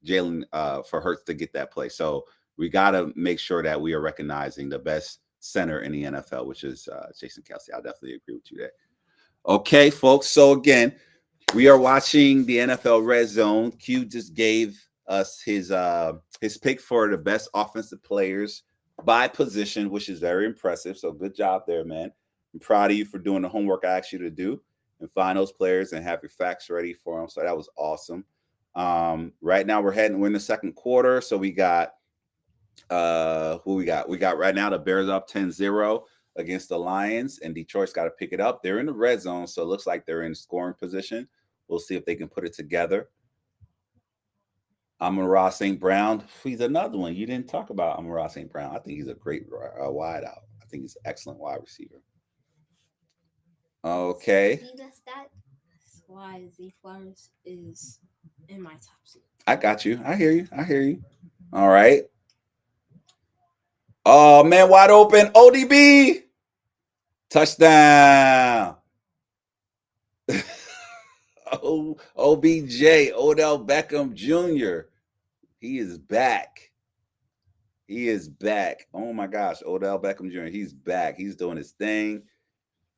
Jalen for Hurts to get that play. So we got to make sure that we are recognizing the best center in the NFL, which is Jason Kelsey. I'll definitely agree with you there. Okay, folks. So again, we are watching the NFL Red Zone. Q just gave us his pick for the best offensive players by position, which is very impressive. So good job there, man. I'm proud of you for doing the homework I asked you to do and find those players and have your facts ready for them. So that was awesome. Right now we're in the second quarter. So we got who we got? We got right now the Bears up 10-0 against the Lions, and Detroit's got to pick it up. They're in the red zone, so it looks like they're in scoring position. We'll see if they can put it together. Amon-Ra St. Brown, he's another one. You didn't talk about Amon-Ra St. Brown. I think he's a great wide out. I think he's an excellent wide receiver. Okay. See that stat? That's why Z Flowers is in my top seat. I got you. I hear you. All right. Oh, man, wide open. ODB. Touchdown. OBJ, Odell Beckham Jr. He is back. Oh my gosh, Odell Beckham Jr. He's back. He's doing his thing.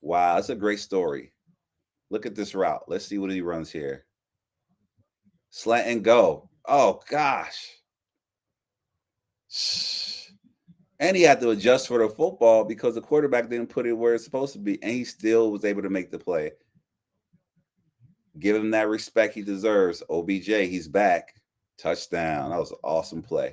Wow, that's a great story. Look at this route. Let's see what he runs here. Slant and go. Oh gosh. And he had to adjust for the football because the quarterback didn't put it where it's supposed to be, and he still was able to make the play. Give him that respect he deserves. OBJ, he's back. Touchdown. That was an awesome play.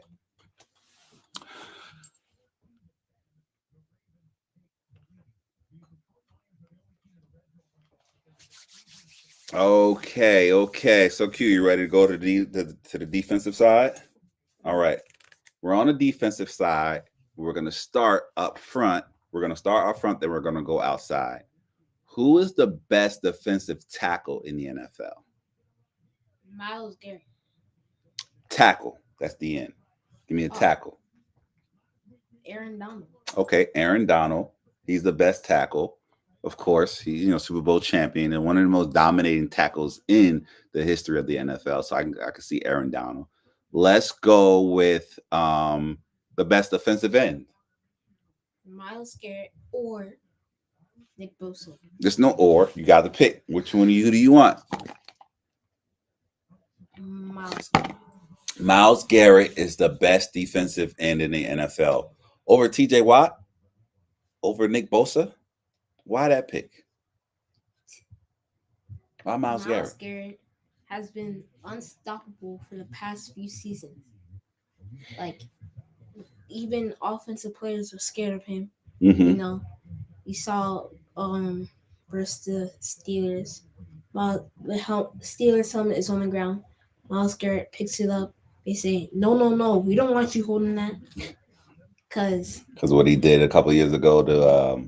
Okay. So Q, you ready to go to the defensive side? All right. We're on the defensive side. We're going to start up front. Then we're going to go outside. Who is the best defensive tackle in the NFL? Myles Garrett. Tackle. That's the end. Give me a tackle. Aaron Donald. Okay, Aaron Donald. He's the best tackle. Of course, he's Super Bowl champion and one of the most dominating tackles in the history of the NFL. So I can see Aaron Donald. Let's go with the best defensive end. Myles Garrett or Nick Bosa. There's no or. You got to pick. Which one do you want? Myles Garrett. Myles Garrett is the best defensive end in the NFL over T.J. Watt, over Nick Bosa. Why that pick? Why Myles Miles Garrett? Garrett has been unstoppable for the past few seasons. Like even offensive players are scared of him. You Mm-hmm. know, you saw versus the Steelers. While the Steelers helmet is on the ground, Miles Garrett picks it up. They say, "No, no, no, we don't want you holding that." Cause Because what he did a couple years ago to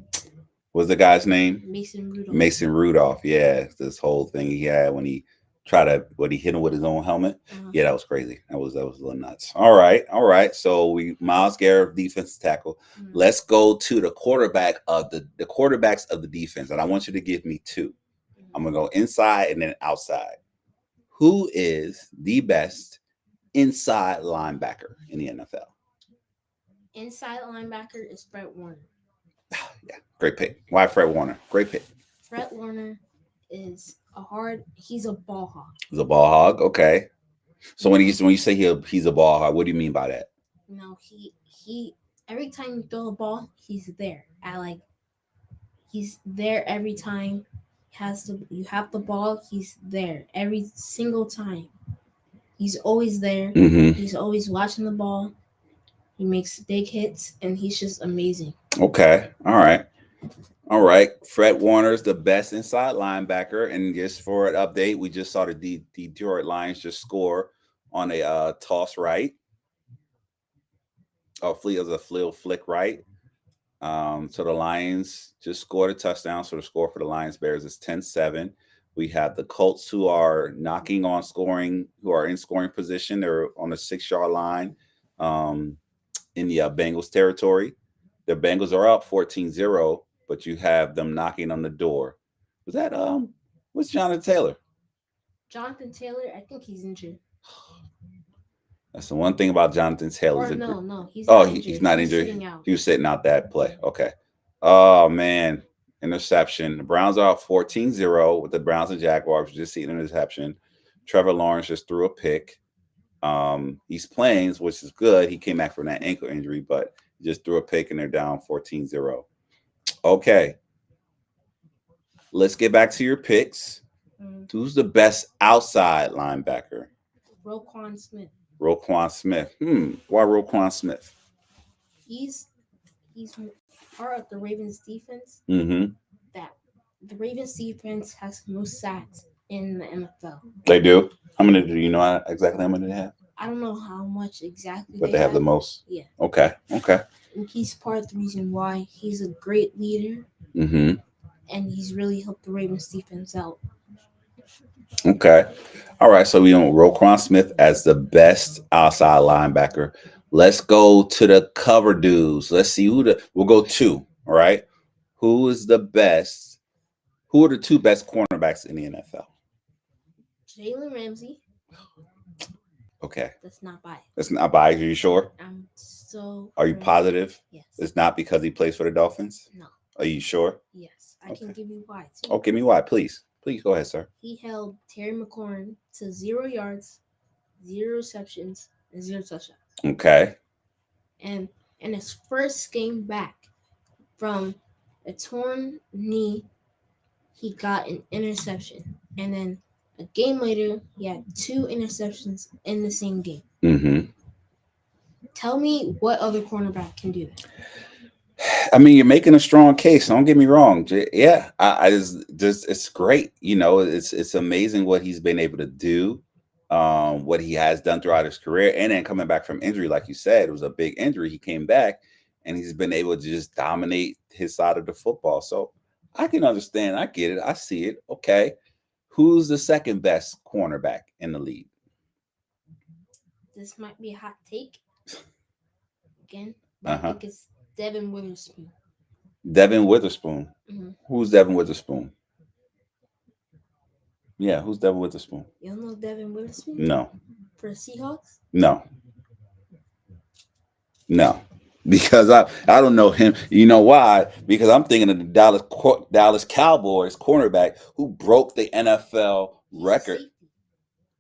what's the guy's name? Mason Rudolph. Mason Rudolph. Yeah, this whole thing he had when he hit him with his own helmet. Yeah, that was crazy. That was a little nuts. All right. So we Myles Garrett, defensive tackle. Let's go to the quarterbacks of the defense, and I want you to give me two. I'm gonna go inside and then outside. Who is the best inside linebacker in the NFL? Inside linebacker is Fred Warner. Yeah, great pick. Why Fred Warner? Great pick. Fred Warner is he's a ball hawk. He's a ball hog. Okay. So when you say he's a ball hog, what do you mean by that? You know, he every time you throw a ball, he's there. He's there every time. You have the ball, he's there every single time. He's always there. Mm-hmm. He's always watching the ball. He makes big hits, and he's just amazing. Okay. All right. Fred Warner is the best inside linebacker. And just for an update, we just saw the Detroit Lions just score on a toss right. It was a flick right. So the Lions just scored a touchdown. So the score for the Lions Bears is 10-7. We have the Colts who are who are in scoring position. They're on the 6-yard line in the Bengals territory. The Bengals are up 14-0, but you have them knocking on the door. Was that what's Jonathan Taylor? Jonathan Taylor, I think he's injured. That's the one thing about Jonathan Taylor. No, he's not injured. He's not injured. He was sitting out that play. Okay. Oh man, interception. The Browns are up 14-0 with the Browns and Jaguars. Just seeing an interception. Trevor Lawrence just threw a pick. He's playing, which is good. He came back from that ankle injury, but just threw a pick and they're down 14-0. Okay. Let's get back to your picks. Who's the best outside linebacker? Roquan Smith. Roquan Smith. Why Roquan Smith? He's part of the Ravens defense. Mm-hmm. That the Ravens defense has the most sacks in the NFL. They do. How many do you know exactly how many they have? I don't know how much exactly. But they have the most. Yeah. Okay. And he's part of the reason why he's a great leader. Mm-hmm. And he's really helped the Ravens defense out. Okay. All right. So we know Roquan Smith as the best outside linebacker. Let's go to the cover dudes. Let's see we'll go two. All right. Who is the best? Who are the two best cornerbacks in the NFL? Jalen Ramsey. Okay. That's not biased. That's not biased. Are you sure? I'm so. Are you positive? Yes. It's not because he plays for the Dolphins? No. Are you sure? Yes. I can give you why too. Oh, give me why, please. Please go ahead, sir. He held Terry McLaurin to 0 yards, 0 receptions, and 0 touchdowns. Okay. And in his first game back from a torn knee, he got an interception. And then a game later, he had 2 interceptions in the same game. Mm-hmm. Tell me what other cornerback can do that. I mean, you're making a strong case. Don't get me wrong. Yeah, it's great. You know, it's amazing what he's been able to do, what he has done throughout his career, and then coming back from injury, like you said, it was a big injury. He came back, and he's been able to just dominate his side of the football. So I can understand. I get it. I see it. Okay, who's the second best cornerback in the league? This might be a hot take. Again, but I think it's Devin Witherspoon. Devin Witherspoon. Mm-hmm. Who's Devin Witherspoon? Yeah, who's Devin Witherspoon? You don't know Devin Witherspoon? No. For the Seahawks? No. Because I don't know him. You know why? Because I'm thinking of the Dallas Cowboys cornerback who broke the NFL record. Safety.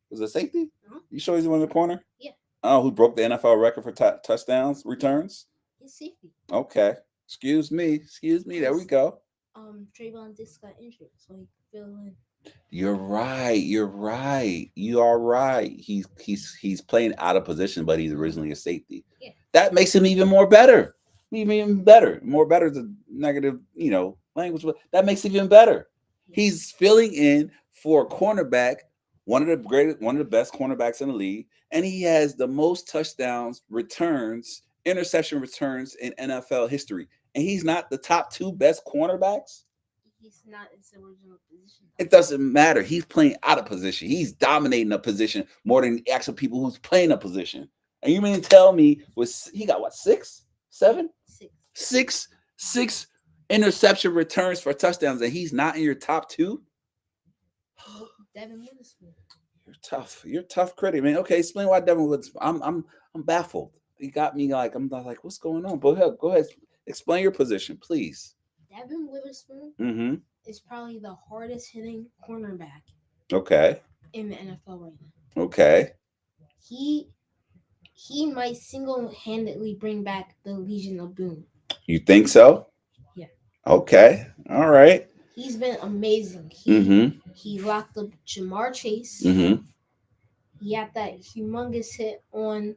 Was it safety? Uh-huh. You sure he's one in the corner? Yeah. Oh, who broke the NFL record for touchdowns returns? He's safety. Okay. Excuse me. Excuse me. There we go. Trayvon just got injured, so he fell in. You're right. You're right. You are right. He's playing out of position, but he's originally a safety. Yeah. That makes him even more better. Even better. More better is a negative, language, but that makes it even better. Yeah. He's filling in for a cornerback, one of the best cornerbacks in the league, and he has the most touchdowns, returns, interception returns in NFL history. And he's not the top two best cornerbacks. He's not his original position. It doesn't matter. He's playing out of position. He's dominating a position more than the actual people who's playing a position. And you mean to tell me he got what, 6, 7, 6 interception returns for touchdowns, and he's not in your top 2? Devin Witherspoon. You're a tough critic, man. Okay, explain why Devin Witherspoon. I'm baffled. You got me like I'm like, what's going on? But go ahead, explain your position, please. Devin Witherspoon is probably the hardest hitting cornerback. Okay. In the NFL right now. Okay. He might single-handedly bring back the Legion of Boom. You think so? Yeah. Okay. All right. He's been amazing. He locked up Jamar Chase. He had that humongous hit on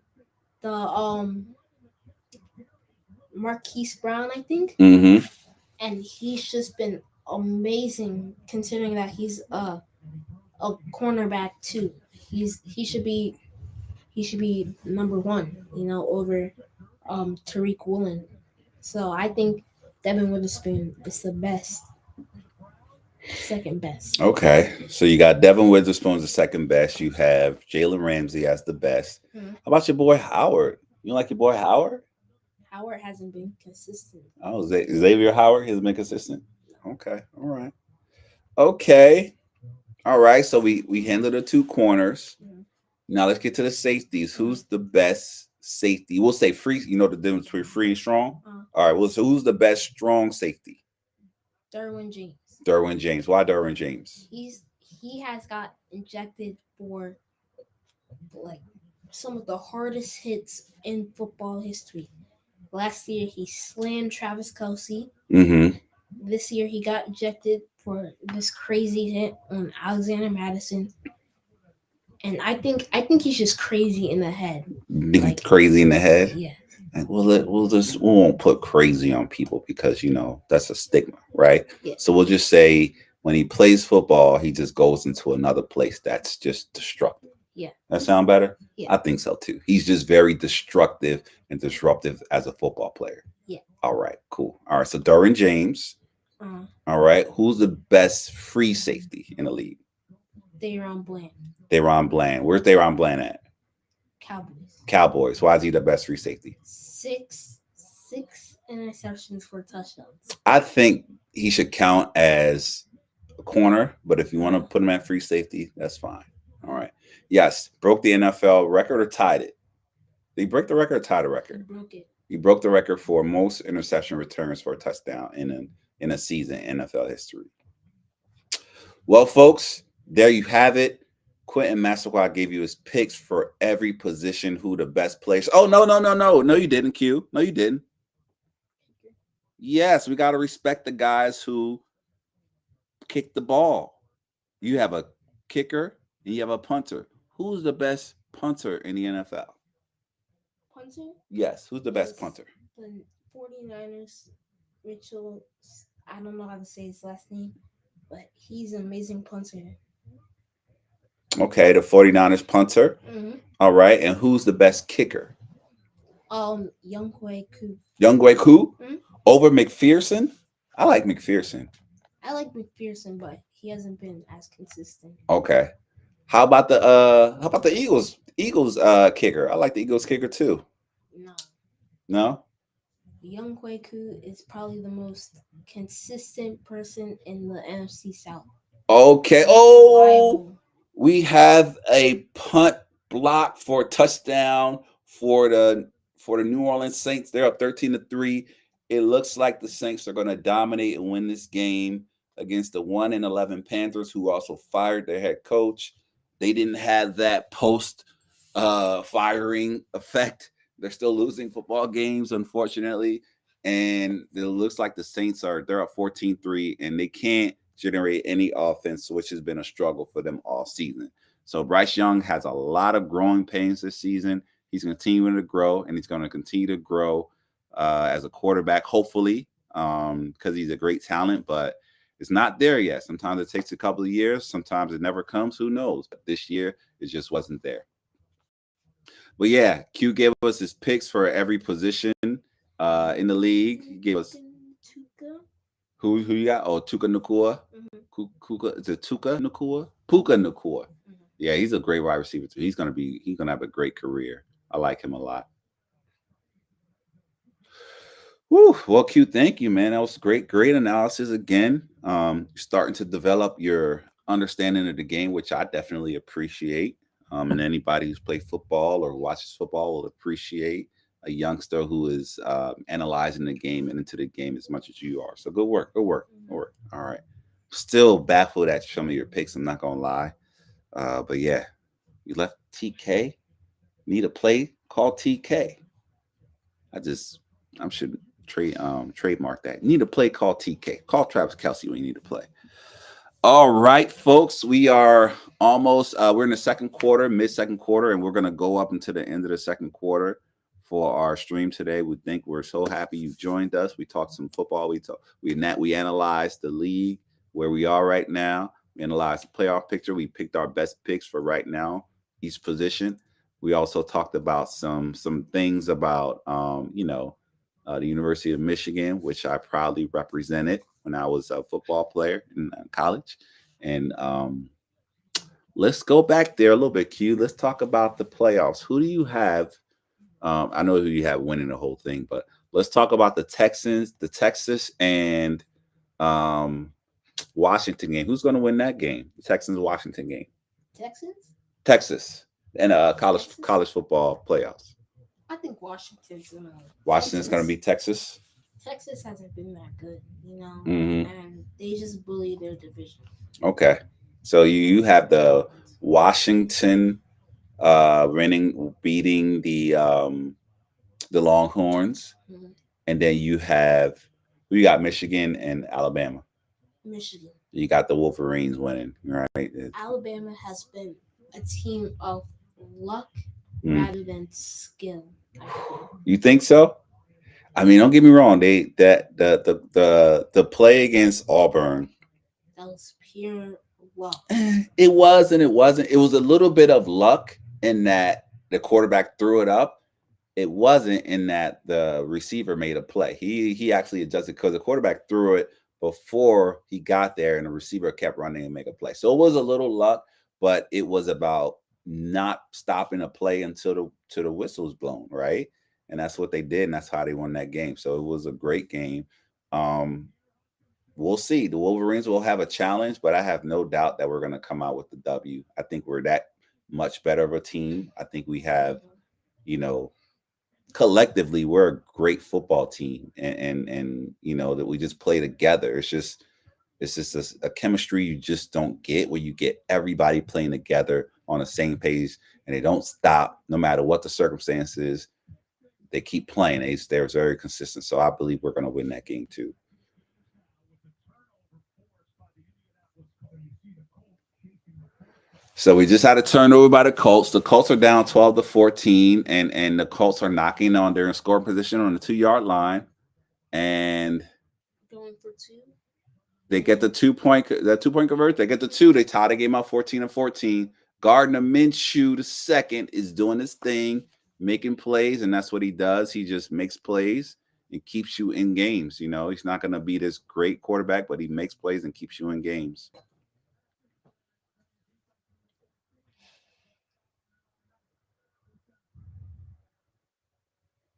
the Marquise Brown, I think. And he's just been amazing, considering that he's a cornerback too. He should be number 1, over Tariq Woolen. So I think Devin Witherspoon is the best. Second best. Okay. So you got Devin Witherspoon's the second best. You have Jalen Ramsey as the best. How about your boy Howard? You like your boy Howard? Howard hasn't been consistent. Oh, Xavier Howard hasn't been consistent? Okay. All right. Okay. All right. So we handled the 2 corners. Now let's get to the safeties. Who's the best safety? We'll say free. You know the difference between free and strong? All right. Well, so who's the best strong safety? Derwin James. Derwin James. Why Derwin James? He has got injected for like some of the hardest hits in football history. Last year he slammed Travis Kelce. This year he got ejected for this crazy hit on Alexander Madison. And I think he's just crazy in the head. Like, crazy in the head? Yeah. And we won't put crazy on people because that's a stigma, right? Yeah. So we'll just say when he plays football, he just goes into another place that's just destructive. Yeah. That sound better? Yeah. I think so too. He's just very destructive and disruptive as a football player. Yeah. All right, cool. All right, so Derwin James. All right, who's the best free safety in the league? Daron Bland. Daron Bland. Where's Daron Bland at? Cowboys. Why is he the best free safety? 6 interceptions for touchdowns. I think he should count as a corner, but if you want to put him at free safety, that's fine. All right. Yes, broke the NFL record or tied it? Did he break the record or tie the record? He broke it. He broke the record for most interception returns for a touchdown in a season in NFL history. Well, folks, there you have it. Quentin Masterquad gave you his picks for every position, who the best players. Oh, no, you didn't, Q. No, you didn't. Yes, we got to respect the guys who kick the ball. You have a kicker and you have a punter. Who's the best punter in the NFL? Punter? Yes, who's the best punter? The 49ers, Mitchell, I don't know how to say his last name, but he's an amazing punter. Okay, the 49ers punter. All right, and who's the best kicker? Younghoe Koo. Younghoe Koo? Over McPherson? I like McPherson. I like McPherson, but he hasn't been as consistent. Okay. How about the Eagles kicker? I like the Eagles kicker too. No? Younghoe Koo is probably the most consistent person in the NFC South. Okay. Oh, we have a punt block for a touchdown for the New Orleans Saints. They're up 13-3. It looks like the Saints are going to dominate and win this game against the 1-11 Panthers, who also fired their head coach. They didn't have that post firing effect. They're still losing football games, unfortunately. And it looks like the Saints they're up 14-3, and they can't generate any offense, which has been a struggle for them all season. So Bryce Young has a lot of growing pains this season. He's continuing to grow, and he's going to continue to grow as a quarterback, hopefully, because he's a great talent, but it's not there yet. Sometimes it takes a couple of years. Sometimes it never comes. Who knows? But this year, it just wasn't there. But yeah, Q gave us his picks for every position in the league. He gave us who you got? Oh, Tuka Nakua. Kuka, is it Tuka Nakua? Puka Nakua. Yeah, he's a great wide receiver too. He's gonna have a great career. I like him a lot. Woo, well, Q, thank you, man. That was great analysis again. You're starting to develop your understanding of the game, which I definitely appreciate. And anybody who's played football or watches football will appreciate a youngster who is analyzing the game and into the game as much as you are. So good work. All right. Still baffled at some of your picks. I'm not gonna lie, but yeah, you left TK. Need a play? Call TK. I should trademark that. You need a play? Call TK. Call Travis Kelsey when you need to play. All right, folks, we are almost we're in the second quarter, mid-second quarter, and we're going to go up until the end of the second quarter for our stream today. We're so happy you've joined us. We talked some football. We analyzed the league, where we are right now. We analyzed the playoff picture. We picked our best picks for right now, each position. We also talked about some things about the University of Michigan, which I proudly represented when I was a football player in college. And let's go back there a little bit, Q. Let's talk about the playoffs. Who do you have? I know who you have winning the whole thing, but let's talk about the Texas and Washington game. Who's going to win that game? The Texans-Washington game. Texas and college football playoffs. I think Washington's going to be Texas. Texas hasn't been that good, Mm-hmm. and they just bully their division. Okay, so you have the Washington beating the Longhorns, and then you got Michigan and Alabama. Michigan. You got the Wolverines winning, right? Alabama has been a team of luck rather than skill. You think so? I mean, don't get me wrong. The play against Auburn, that was pure luck. It was and it wasn't. It was a little bit of luck in that the quarterback threw it up. It wasn't in that the receiver made a play. He actually adjusted because the quarterback threw it before he got there, and the receiver kept running and make a play. So it was a little luck, but it was about not stopping a play until the whistle was blown, right? And that's what they did, and that's how they won that game. So it was a great game. We'll see. The Wolverines will have a challenge, but I have no doubt that we're going to come out with the W. I think we're that much better of a team. I think we have, collectively, we're a great football team, and that we just play together. It's just a chemistry you just don't get, where you get everybody playing together on the same page, and they don't stop no matter what the circumstances. They keep playing. They're very consistent. So I believe we're going to win that game too. So we just had a turnover by the Colts. The Colts are down 12-14, and the Colts are knocking on their scoring position on the 2-yard line, and going for two. They get the 2-point convert. They get the 2. They tie the game out 14-14. Gardner Minshew II is doing his thing, making plays, and that's what he does. He just makes plays and keeps you in games. He's not going to be this great quarterback, but he makes plays and keeps you in games.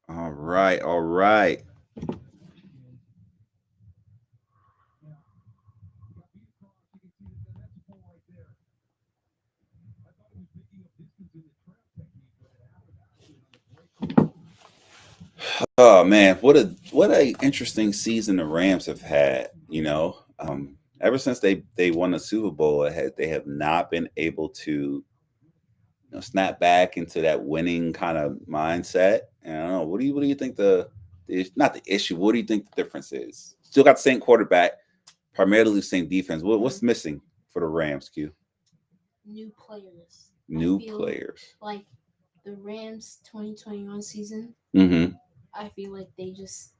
All right. Oh man, what a interesting season the Rams have had. Ever since they won the Super Bowl, they have not been able to snap back into that winning kind of mindset. And I don't know. What do you think not the issue? What do you think the difference is? Still got the same quarterback, primarily the same defense. What's missing for the Rams? Q. New players. I New feel players. like the Rams 2021 season, Mm-hmm. I feel like they just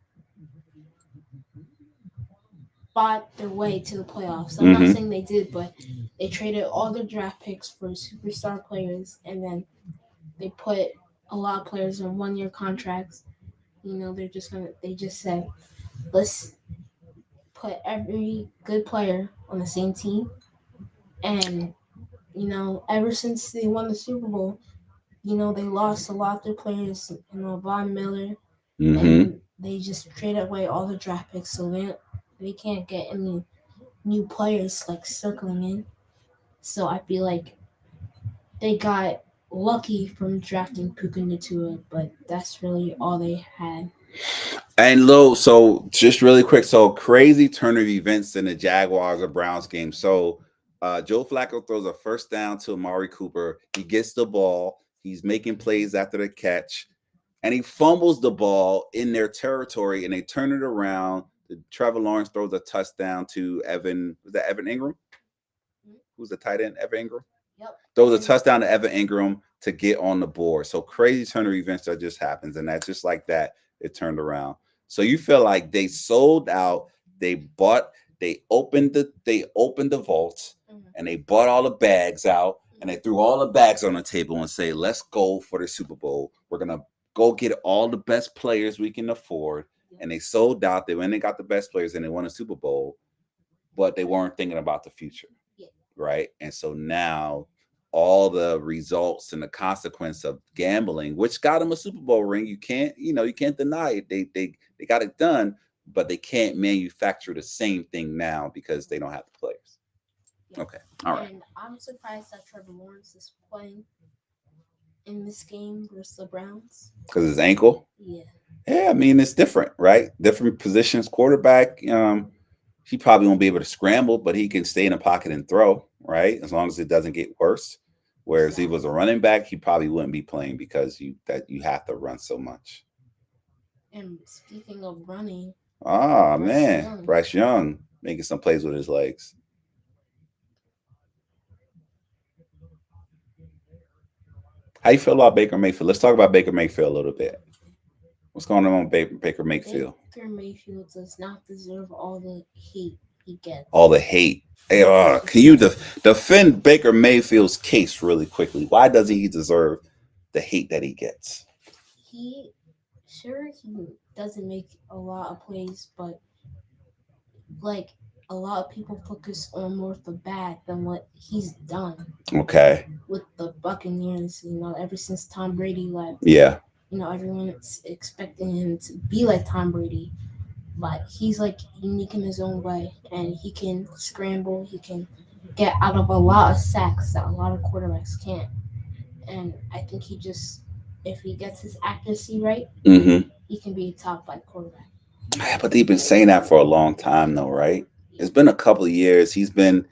bought their way to the playoffs. I'm not Mm-hmm. saying they did, but they traded all their draft picks for superstar players, and then they put a lot of players on 1 year contracts. They just said, let's put every good player on the same team. And, ever since they won the Super Bowl, they lost a lot of their players, Von Miller, Mm-hmm. and they just traded away all the draft picks, so they can't get any new players like circling in. So I feel like they got lucky from drafting Puka Natua, but that's really all they had. And low, so just really quick, so crazy turn of events in the Jaguars or Browns game. So Joe Flacco throws a first down to Amari Cooper. He gets the ball. He's making plays after the catch, and he fumbles the ball in their territory, and they turn it around. Trevor Lawrence throws a touchdown to Evan. Was that Evan Ingram? Who's the tight end? Evan Ingram. Yep. Throws a touchdown to Evan Ingram to get on the board. So crazy turn of events that just happens, and that's just like that. It turned around. So you feel like they sold out. They bought. They opened the vaults, and they bought all the bags out, and they threw all the bags on the table and say, "Let's go for the Super Bowl. We're gonna go get all the best players we can afford." And they sold out. They went and got the best players, and they won a Super Bowl, but they weren't thinking about the future, Yeah. right? And so now all the results and the consequence of gambling, which got them a Super Bowl ring, you can't deny it. They got it done, but they can't manufacture the same thing now because they don't have the players. Yeah. Okay, all right. And I'm surprised that Trevor Lawrence is playing in this game versus the Browns. Because his ankle. Yeah. Yeah, I mean it's different, right? Different positions. Quarterback. He probably won't be able to scramble, but he can stay in the pocket and throw, right? As long as it doesn't get worse. Whereas if he was a running back, he probably wouldn't be playing because you have to run so much. And speaking of running, Ah Bryce man, Young. Bryce Young making some plays with his legs. How you feel about Baker Mayfield? Let's talk about Baker Mayfield a little bit. What's going on with Baker Mayfield? Baker Mayfield does not deserve all the hate he gets. All the hate. Hey, can you defend Baker Mayfield's case really quickly? Why doesn't he deserve the hate that he gets? He doesn't make a lot of plays, but like a lot of people focus on more of the bad than what he's done Okay. with the Buccaneers. Ever since Tom Brady left, Yeah. Everyone's expecting him to be like Tom Brady, but he's like unique in his own way, and he can scramble. He can get out of a lot of sacks that a lot of quarterbacks can't. And I think if he gets his accuracy right, Mm-hmm. he can be a top 5 quarterback. But they've been saying that for a long time, though, right? It's been a couple of years. He's been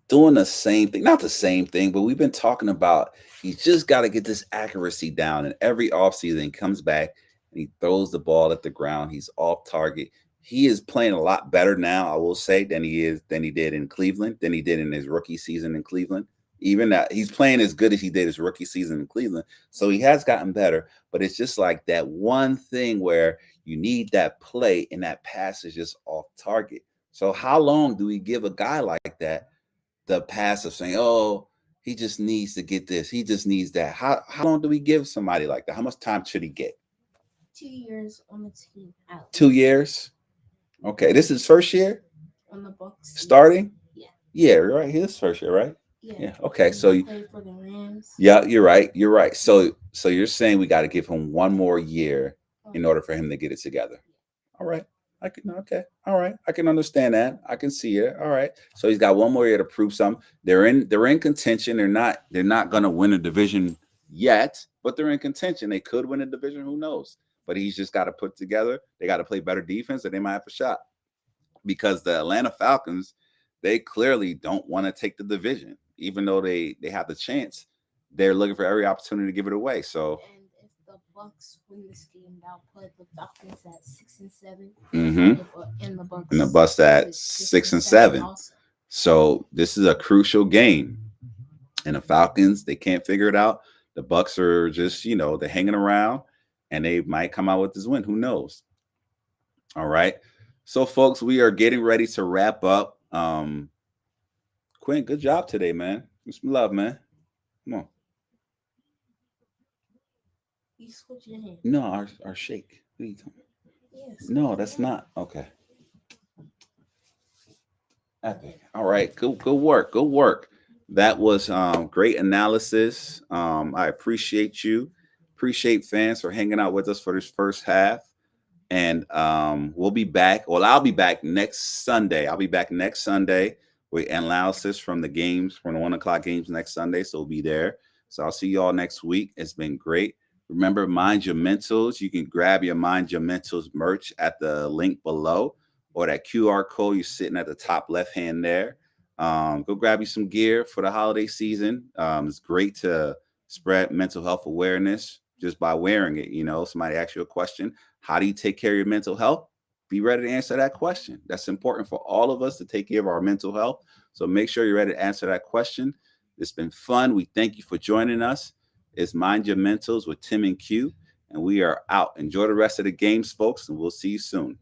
doing the same thing, not the same thing, but we've been talking about he's just got to get this accuracy down. And every offseason he comes back and he throws the ball at the ground. He's off target. He is playing a lot better now, I will say, than he did in Cleveland, than he did in his rookie season in Cleveland. Even that he's playing as good as he did his rookie season in Cleveland. So he has gotten better, but it's just like that one thing where you need that play and that pass is just off target. So how long do we give a guy like that the pass of saying, "Oh, he just needs to get this, he just needs that"? How long do we give somebody like that? How much time should he get? 2 years on the team out. 2 years. Okay, this is first year On the Bucks. starting. Yeah. Yeah, right. His first year, right? Yeah. Okay. So He played for the Rams. yeah, you're right. You're right. So you're saying we got to give him one more year in order for him to get it together. All right. I can okay. All right. I can understand that. I can see it. All right. So he's got one more year to prove something. They're in contention. They're not gonna win a division yet, but they're in contention. They could win a division, who knows? But he's just got to put together, they got to play better defense, and they might have a shot. Because the Atlanta Falcons, they clearly don't want to take the division, even though they have the chance. they're looking for every opportunity to give it away. So And if the Bucks win this game, that'll put the Falcons at 6-7, mhm. and the And the Bucks bus at at six six and and seven seven. also. So this is a crucial game. And the Falcons, they can't figure it out. The Bucks are just, they're hanging around and they might come out with this win. Who knows? All right. So, folks, we are getting ready to wrap up. Quinn, good job today, man. Give some love, man. Come on. You switch your hand. No, our shake. What are you talking about? Yes. No, that's not. Okay. Epic. All right. Good work. Good work. That was great analysis. I appreciate you. Appreciate fans for hanging out with us for this first half. And we'll be back. Well, I'll be back next Sunday. I'll be back next Sunday with analysis from the games, from the 1 o'clock games next Sunday. So we'll be there. So I'll see you all next week. It's been great. Remember, Mind Your Mentals. You can grab your Mind Your Mentals merch at the link below or that QR code you're sitting at the top left hand there. Go grab you some gear for the holiday season. It's great to spread mental health awareness just by wearing it. Somebody asks you a question. How do you take care of your mental health? Be ready to answer that question. That's important for all of us to take care of our mental health. So make sure you're ready to answer that question. It's been fun. We thank you for joining us. It's Mind Your Mentals with Tim and Q, and we are out. Enjoy the rest of the games, folks, and we'll see you soon.